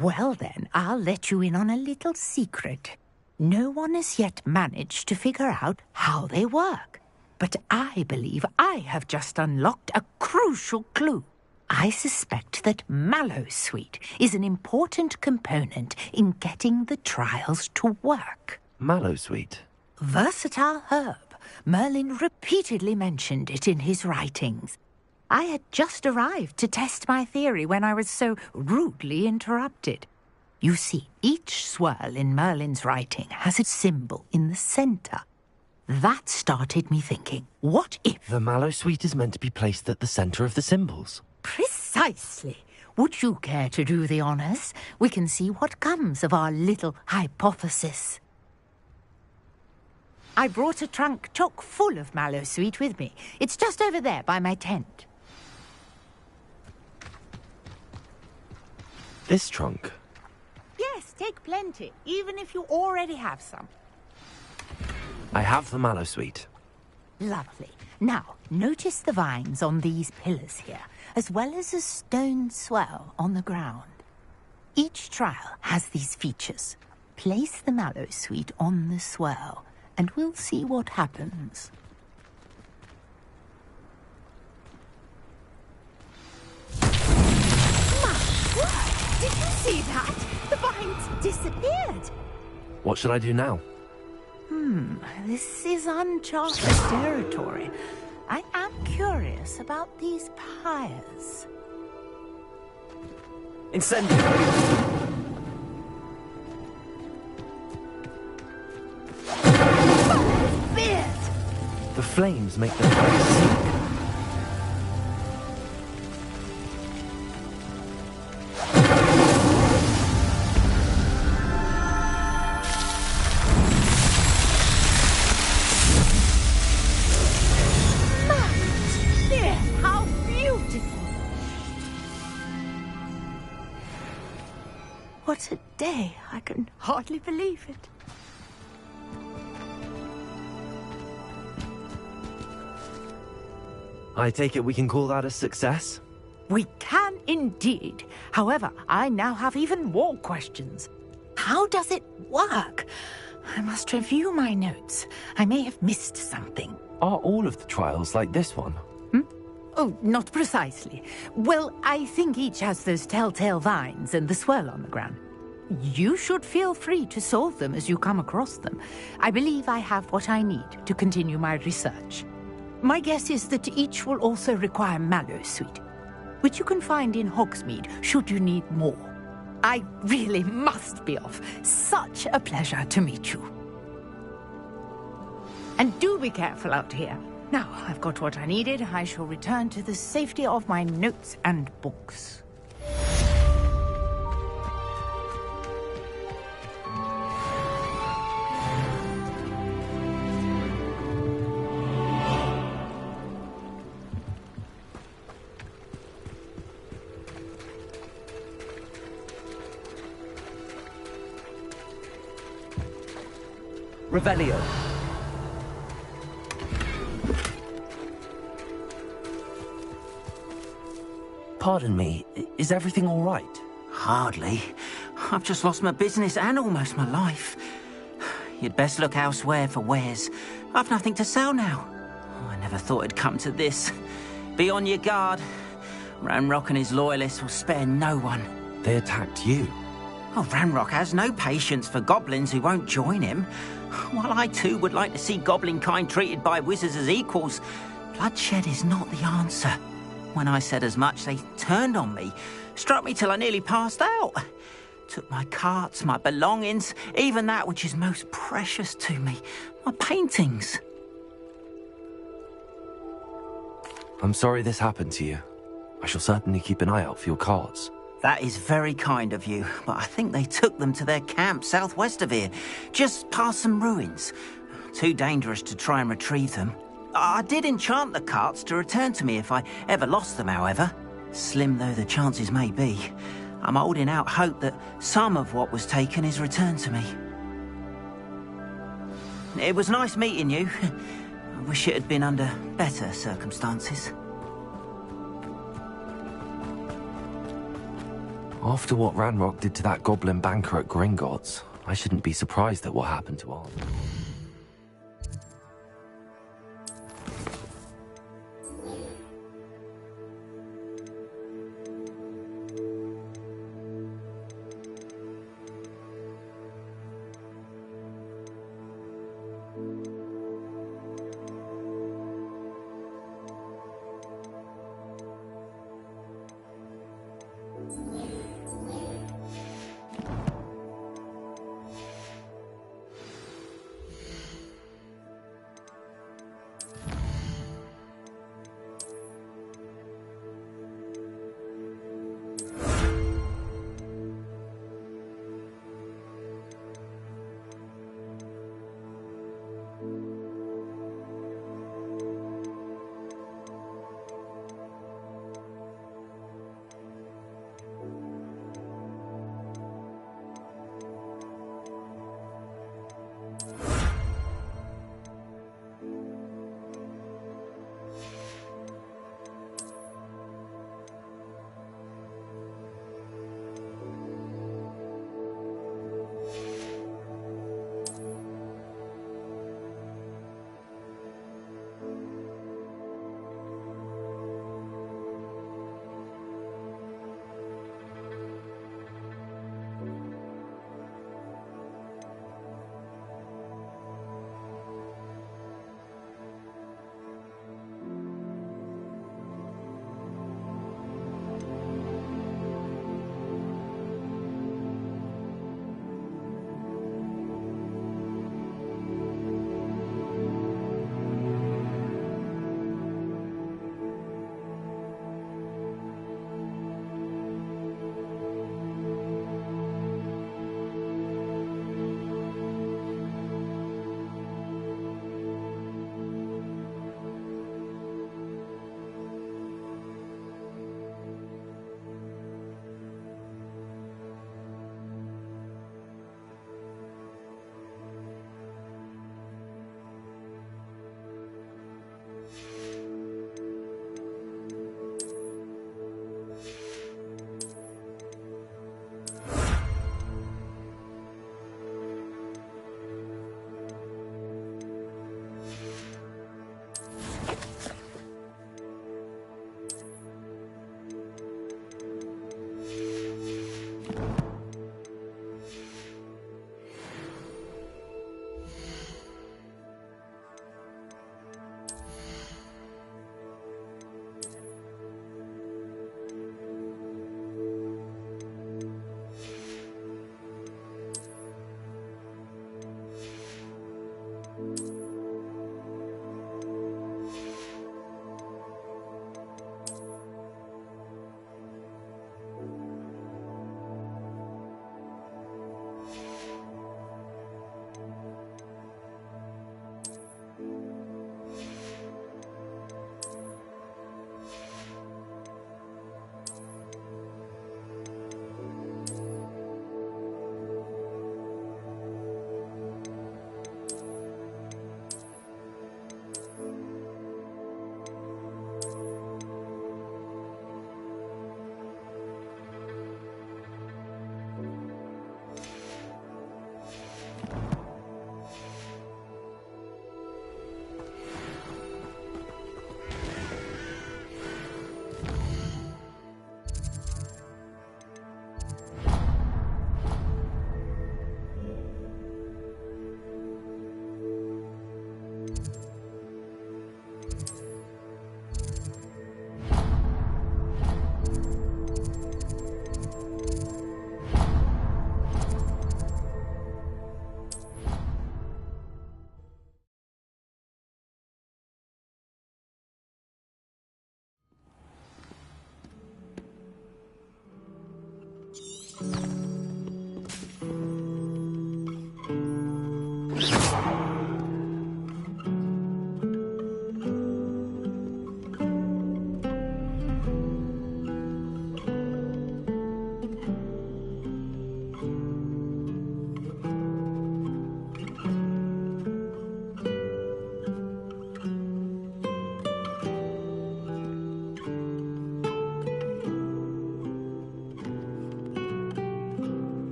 Well then, I'll let you in on a little secret. No one has yet managed to figure out how they work. But I believe I have just unlocked a crucial clue. I suspect that Mallowsweet is an important component in getting the trials to work. Mallowsweet? Versatile herb. Merlin repeatedly mentioned it in his writings. I had just arrived to test my theory when I was so rudely interrupted. You see, each swirl in Merlin's writing has a symbol in the center. That started me thinking, what if... The Mallowsweet is meant to be placed at the center of the symbols. Precisely. Would you care to do the honors? We can see what comes of our little hypothesis. I brought a trunk chock full of Mallowsweet with me. It's just over there by my tent. This trunk? Yes, take plenty, even if you already have some. I have the Mallowsweet. Lovely. Now, notice the vines on these pillars here, as well as a stone swell on the ground. Each trial has these features. Place the Mallowsweet on the swell, and we'll see what happens. My word! Did you see that? The vines disappeared. What should I do now? This is uncharted territory. I am curious about these pyres. Incendio! The flames make the fire sink. How beautiful! What a day! I can hardly believe it. I take it we can call that a success? We can indeed. However, I now have even more questions. How does it work? I must review my notes. I may have missed something. Are all of the trials like this one? Oh, not precisely. Well, I think each has those telltale vines and the swirl on the ground. You should feel free to solve them as you come across them. I believe I have what I need to continue my research. My guess is that each will also require Mallowsweet, which you can find in Hogsmeade should you need more. I really must be off. Such a pleasure to meet you. And do be careful out here. Now, I've got what I needed. I shall return to the safety of my notes and books. Revelio. Pardon me, is everything all right? Hardly. I've just lost my business and almost my life. You'd best look elsewhere for wares. I've nothing to sell now. I never Never thought it'd come to this. Be on your guard. Ranrock and his loyalists will spare no one. They attacked you? Oh, Ranrock has no patience for goblins who won't join him. While I too would like to see goblin kind treated by wizards as equals, bloodshed is not the answer. When I said as much, they turned on me, struck me till I nearly passed out. Took my carts, my belongings, even that which is most precious to me, my paintings. I'm sorry this happened to you. I shall certainly keep an eye out for your carts. That is very kind of you, but I think they took them to their camp southwest of here, just past some ruins. Too dangerous to try and retrieve them. I did enchant the carts to return to me if I ever lost them, however. Slim though the chances may be, I'm holding out hope that some of what was taken is returned to me. It was nice meeting you. I wish it had been under better circumstances. After what Ranrock did to that goblin banker at Gringotts, I shouldn't be surprised at what happened to Arn.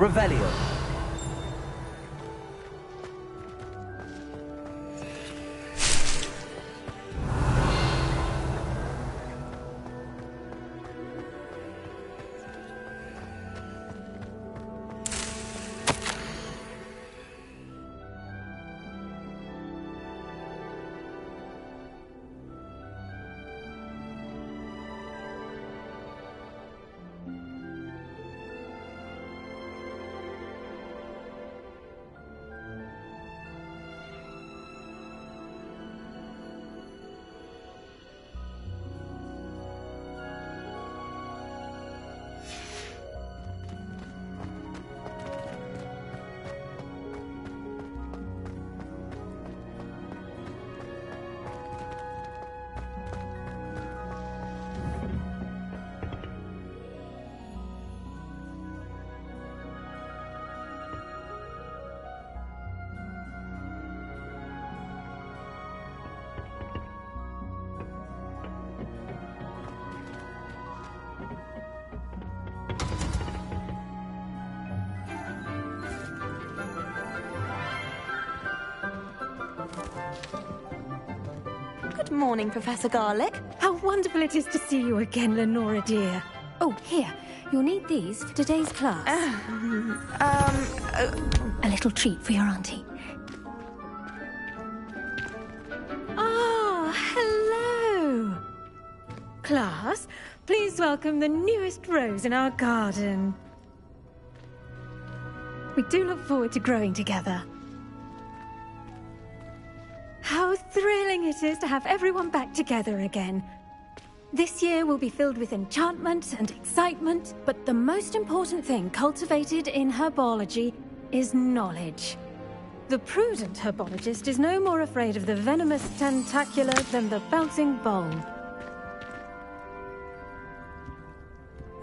Revelio. Good morning, Professor Garlick. How wonderful it is to see you again, Lenora dear. Oh, here. You'll need these for today's class. A little treat for your auntie. Ah, hello. Class, please welcome the newest rose in our garden. We do look forward to growing together. How thrilling it is to have everyone back together again. This year will be filled with enchantment and excitement, but the most important thing cultivated in herbology is knowledge. The prudent herbologist is no more afraid of the venomous tentacula than the bouncing bulb.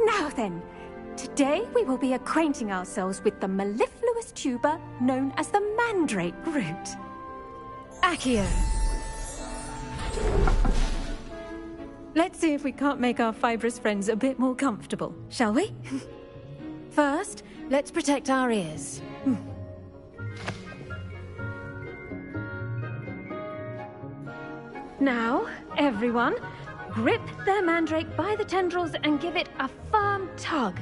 Now then, today we will be acquainting ourselves with the mellifluous tuber known as the mandrake root. Accio. Let's see if we can't make our fibrous friends a bit more comfortable, shall we? First, let's protect our ears. Now, everyone, grip their mandrake by the tendrils and give it a firm tug.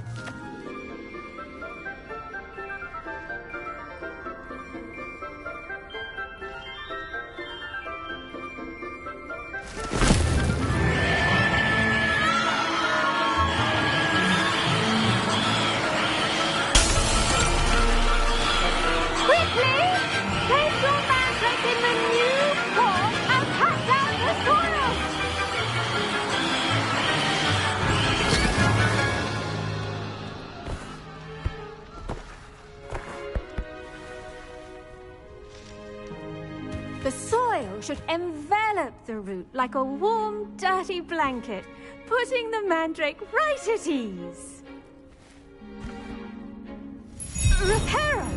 The soil should envelop the root like a warm, dirty blanket, putting the mandrake right at ease. Reparo!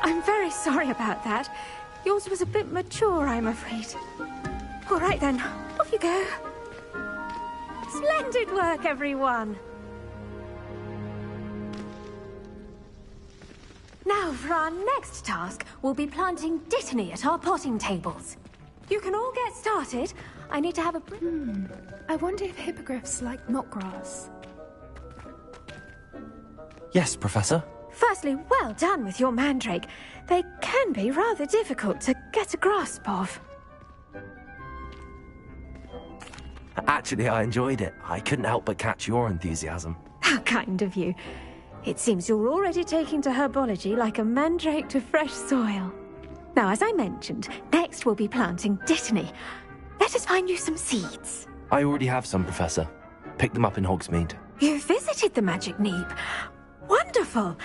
I'm very sorry about that. Yours was a bit mature, I'm afraid. All right then, off you go. Splendid work, everyone. Now, for our next task, we'll be planting Dittany at our potting tables. You can all get started. I need to have a... I wonder if hippogriffs like knotgrass. Yes, Professor. Firstly, well done with your mandrake. They can be rather difficult to get a grasp of. Actually, I enjoyed it. I couldn't help but catch your enthusiasm. How kind of you. It seems you're already taking to herbology like a mandrake to fresh soil. Now, as I mentioned, next we'll be planting Dittany. Let us find you some seeds. I already have some, Professor. Picked them up in Hogsmeade. You visited the Magic Neep. Wonderful!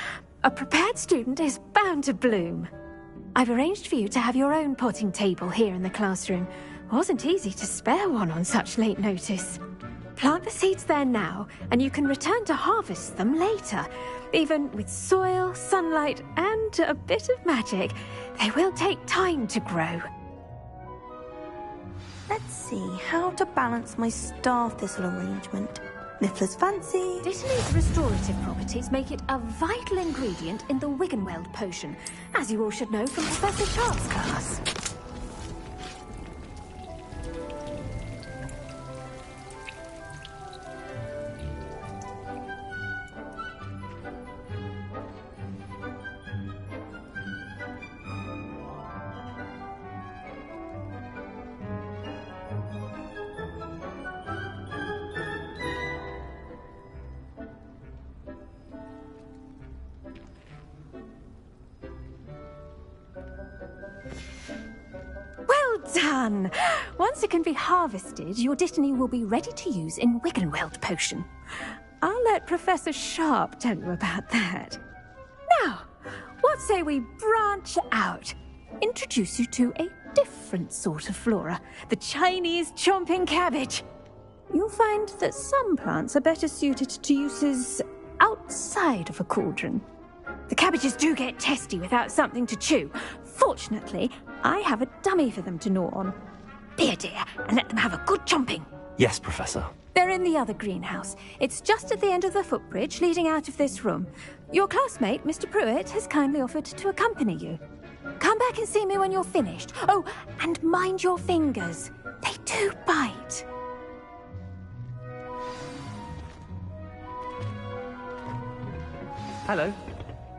A prepared student is bound to bloom. I've arranged for you to have your own potting table here in the classroom. Wasn't easy to spare one on such late notice. Plant the seeds there now, and you can return to harvest them later. Even with soil, sunlight, and a bit of magic, they will take time to grow. Let's see how to balance my star thistle arrangement. Niffler's fancy. Dittany's restorative properties make it a vital ingredient in the Wiggenweld potion, as you all should know from Professor Sharp's class. Done! Once it can be harvested, your Dittany will be ready to use in Wiggenweld potion. I'll let Professor Sharp tell you about that. Now, what say we branch out? Introduce you to a different sort of flora, the Chinese chomping cabbage. You'll find that some plants are better suited to uses outside of a cauldron. The cabbages do get testy without something to chew. Fortunately, I have a dummy for them to gnaw on. Be a dear and let them have a good chomping. Yes, Professor. They're in the other greenhouse. It's just at the end of the footbridge leading out of this room. Your classmate, Mr. Pruitt, has kindly offered to accompany you. Come back and see me when you're finished. Oh, and mind your fingers. They do bite. Hello.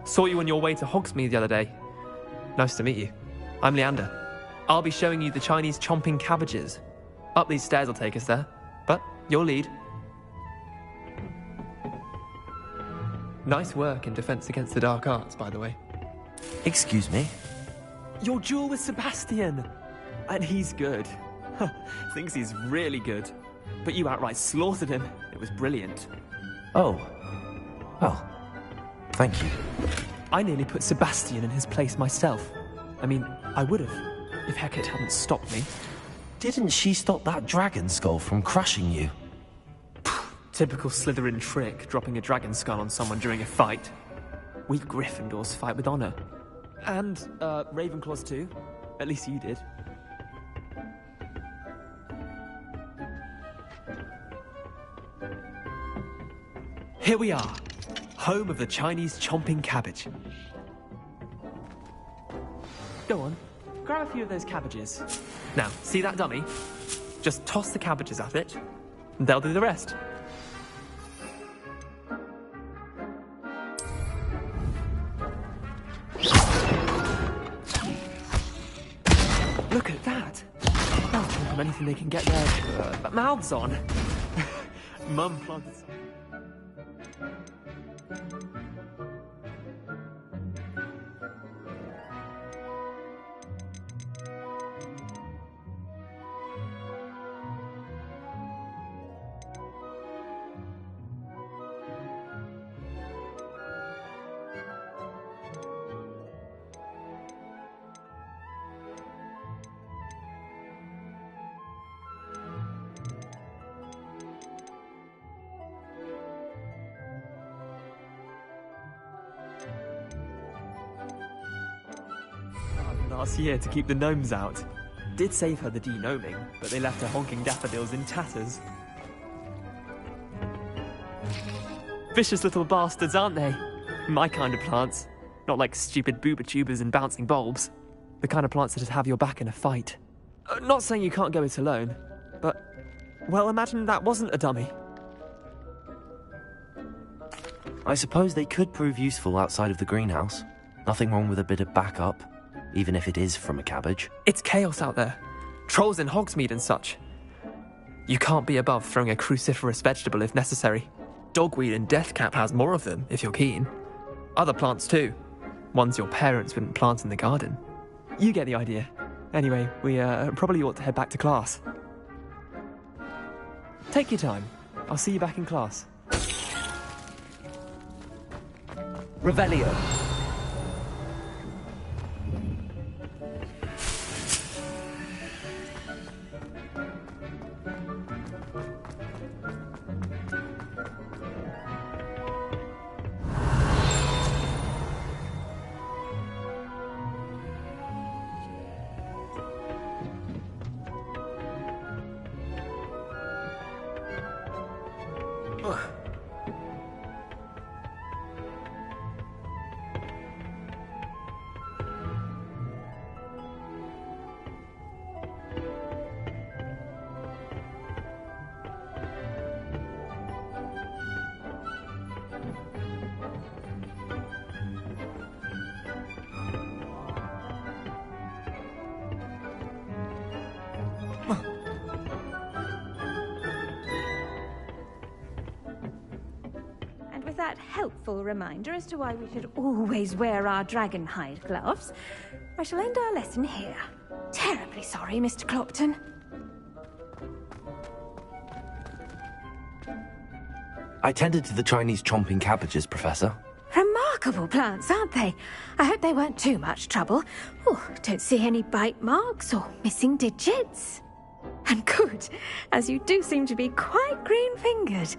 Saw you on your way to Hogsmeade the other day. Nice to meet you. I'm Leander. I'll be showing you the Chinese chomping cabbages. Up these stairs will take us there, but your lead. Nice work in Defense Against the Dark Arts, by the way. Excuse me? Your duel with Sebastian! And he's good. Thinks he's really good. But you outright slaughtered him. It was brilliant. Oh. Well, thank you. I nearly put Sebastian in his place myself. I mean, I would have, if Hecate hadn't stopped me. Didn't she stop that dragon skull from crushing you? Typical Slytherin trick, dropping a dragon skull on someone during a fight. We Gryffindors fight with honor. And, Ravenclaws too. At least you did. Here we are, home of the Chinese chomping cabbage. Go on, grab a few of those cabbages. Now, see that dummy? Just toss the cabbages at it, and they'll do the rest. Look at that! They'll chomp on anything they can get their mouths on. Mum planted some. Last year to keep the gnomes out. Did save her the de-gnoming, but they left her honking daffodils in tatters. Vicious little bastards, aren't they? My kind of plants. Not like stupid booba tubers and bouncing bulbs. The kind of plants that just have your back in a fight. Not saying you can't go it alone, but... well, imagine that wasn't a dummy. I suppose they could prove useful outside of the greenhouse. Nothing wrong with a bit of backup. Even if it is from a cabbage. It's chaos out there. Trolls in Hogsmeade and such. You can't be above throwing a cruciferous vegetable if necessary. Dogweed and deathcap has more of them, if you're keen. Other plants too. Ones your parents wouldn't plant in the garden. You get the idea. Anyway, we probably ought to head back to class. Take your time. I'll see you back in class. Revelio. And with that helpful reminder as to why we should always wear our dragonhide gloves, I shall end our lesson here. Terribly sorry, Mr. Clopton. I tended to the Chinese chomping cabbages, Professor. Remarkable plants, aren't they? I hope they weren't too much trouble. Oh, don't see any bite marks or missing digits. And good, as you do seem to be quite green-fingered.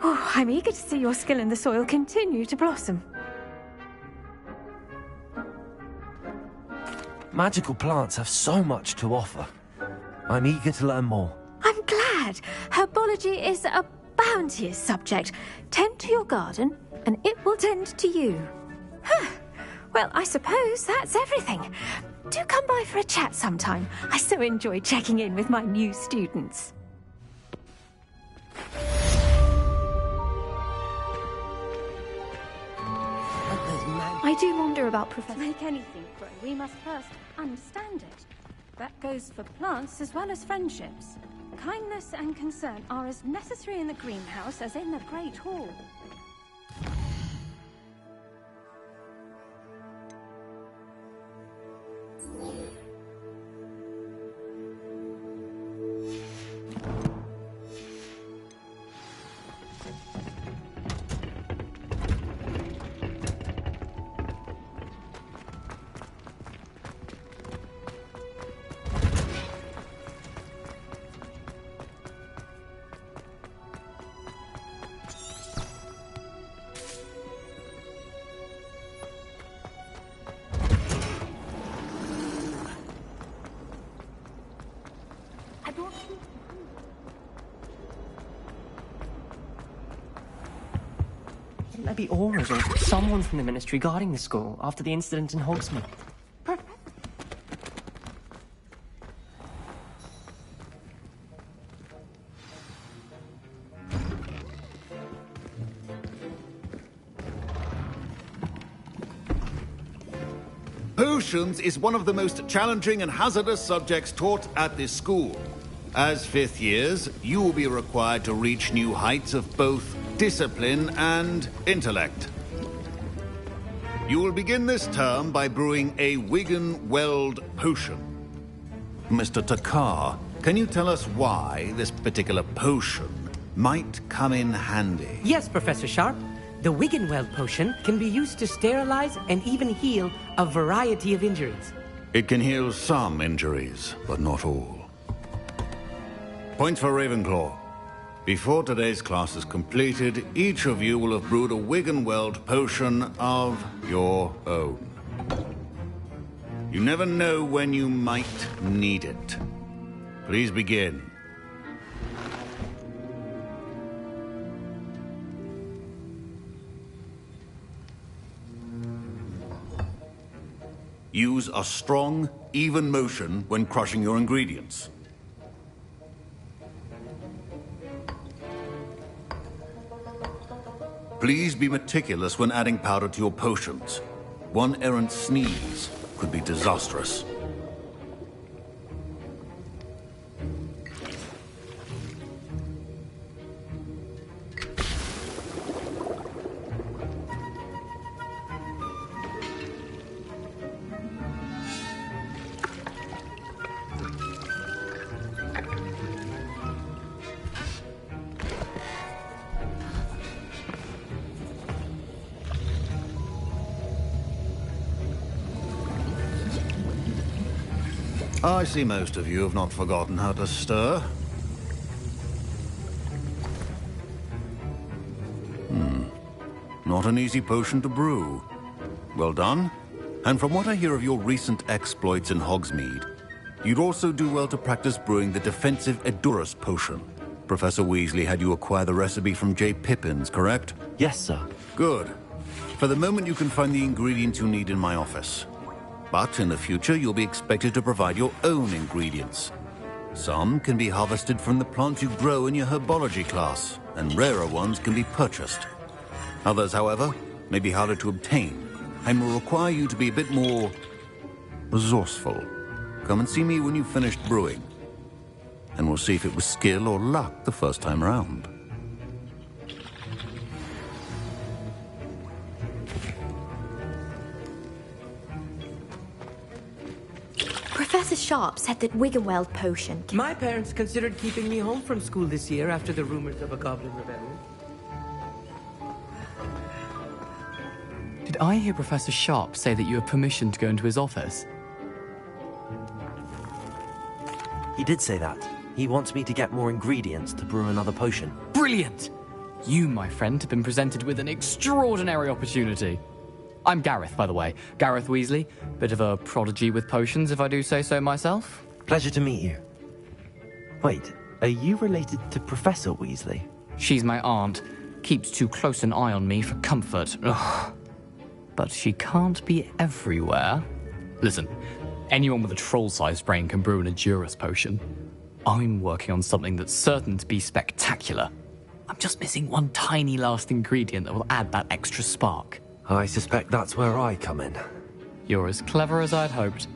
Oh, I'm eager to see your skill in the soil continue to blossom. Magical plants have so much to offer. I'm eager to learn more. I'm glad. Herbology is a bounteous subject. Tend to your garden, and it will tend to you. Huh. Well, I suppose that's everything. Do come by for a chat sometime. I so enjoy checking in with my new students. I do wonder about Professor. To make anything grow, we must first understand it. That goes for plants as well as friendships. Kindness and concern are as necessary in the greenhouse as in the Great Hall. There be auras or someone from the Ministry guarding the school after the incident in Hogsmeade. Potions is one of the most challenging and hazardous subjects taught at this school. As fifth years, you will be required to reach new heights of both discipline and intellect. You will begin this term by brewing a Wiggenweld potion. Mr. Takar, can you tell us why this particular potion might come in handy? Yes, Professor Sharp. The Wiggenweld potion can be used to sterilize and even heal a variety of injuries. It can heal some injuries, but not all. Points for Ravenclaw. Before today's class is completed, each of you will have brewed a Wiggenweld potion of your own. You never know when you might need it. Please begin. Use a strong, even motion when crushing your ingredients. Please be meticulous when adding powder to your potions. One errant sneeze could be disastrous. I see most of you have not forgotten how to stir. Not an easy potion to brew. Well done. And from what I hear of your recent exploits in Hogsmeade, you'd also do well to practice brewing the defensive Edurus potion. Professor Weasley had you acquire the recipe from J. Pippins, correct? Yes, sir. Good. For the moment, you can find the ingredients you need in my office. But in the future, you'll be expected to provide your own ingredients. Some can be harvested from the plants you grow in your herbology class, and rarer ones can be purchased. Others, however, may be harder to obtain, and will require you to be a bit more resourceful. Come and see me when you've finished brewing, and we'll see if it was skill or luck the first time round. Professor Sharp said that Wiggenweld potion... My parents considered keeping me home from school this year after the rumors of a goblin rebellion. Did I hear Professor Sharp say that you have permission to go into his office? He did say that. He wants me to get more ingredients to brew another potion. Brilliant! You, my friend, have been presented with an extraordinary opportunity. I'm Gareth, by the way. Gareth Weasley. Bit of a prodigy with potions, if I do say so myself. Pleasure to meet you. Wait, are you related to Professor Weasley? She's my aunt. Keeps too close an eye on me for comfort. Ugh. But she can't be everywhere. Listen, anyone with a troll-sized brain can brew an Edurus potion. I'm working on something that's certain to be spectacular. I'm just missing one tiny last ingredient that will add that extra spark. I suspect that's where I come in. You're as clever as I'd hoped.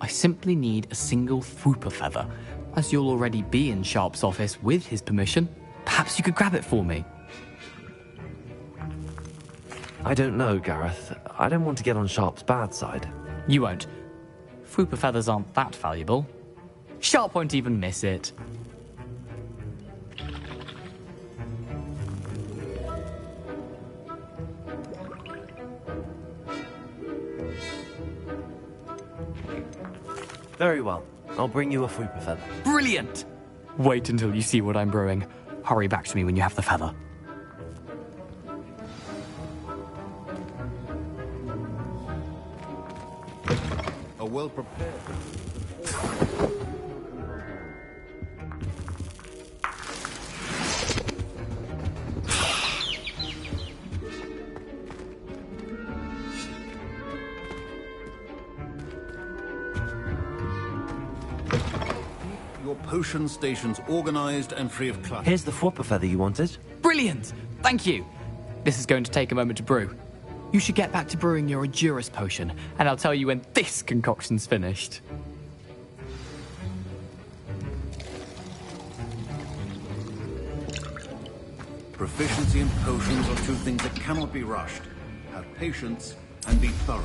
I simply need a single Fwooper feather. As you'll already be in Sharp's office with his permission, perhaps you could grab it for me. I don't know, Gareth. I don't want to get on Sharp's bad side. You won't. Fwooper feathers aren't that valuable. Sharp won't even miss it. Very well. I'll bring you a Fwooper feather. Brilliant! Wait until you see what I'm brewing. Hurry back to me when you have the feather. A well-prepared... Your potion station's organized and free of clutter. Here's the Fwooper feather you wanted. Brilliant! Thank you. This is going to take a moment to brew. You should get back to brewing your Edurus potion, and I'll tell you when this concoction's finished. Proficiency in potions are two things that cannot be rushed. Have patience and be thorough.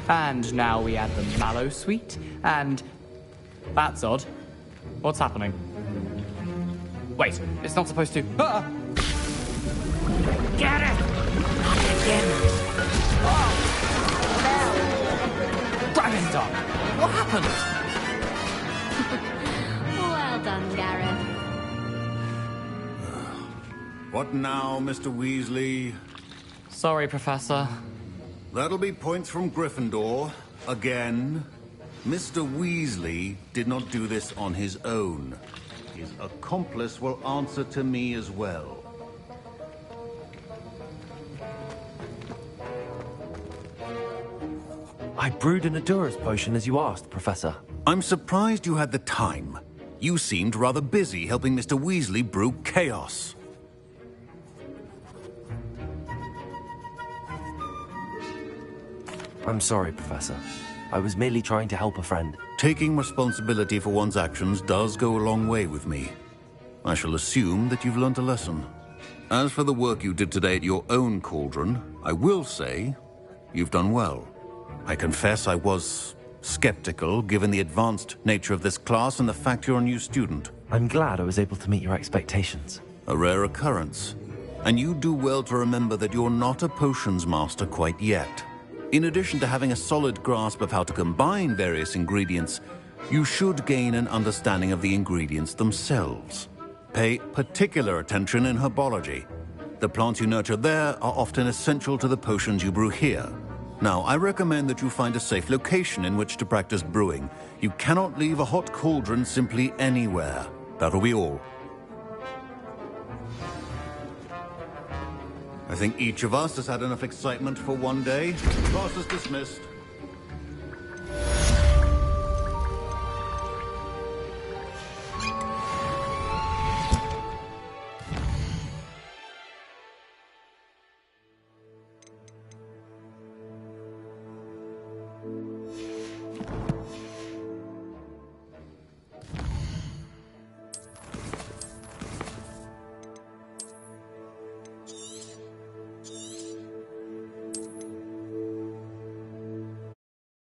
And now we add the mallow sweet, and... That's odd. What's happening? Wait, it's not supposed to... Ah! Get it! Again. Dragon Dog! What happened? Well done, Gareth. What now, Mr. Weasley? Sorry, Professor. That'll be points from Gryffindor. Again. Mr. Weasley did not do this on his own. His accomplice will answer to me as well. I brewed an Edurus potion as you asked, Professor. I'm surprised you had the time. You seemed rather busy helping Mr. Weasley brew chaos. I'm sorry, Professor. I was merely trying to help a friend. Taking responsibility for one's actions does go a long way with me. I shall assume that you've learnt a lesson. As for the work you did today at your own cauldron, I will say you've done well. I confess I was skeptical, given the advanced nature of this class and the fact you're a new student. I'm glad I was able to meet your expectations. A rare occurrence. And you do well to remember that you're not a potions master quite yet. In addition to having a solid grasp of how to combine various ingredients, you should gain an understanding of the ingredients themselves. Pay particular attention in herbology. The plants you nurture there are often essential to the potions you brew here. Now, I recommend that you find a safe location in which to practice brewing. You cannot leave a hot cauldron simply anywhere. That'll be all. I think each of us has had enough excitement for one day. Class is dismissed.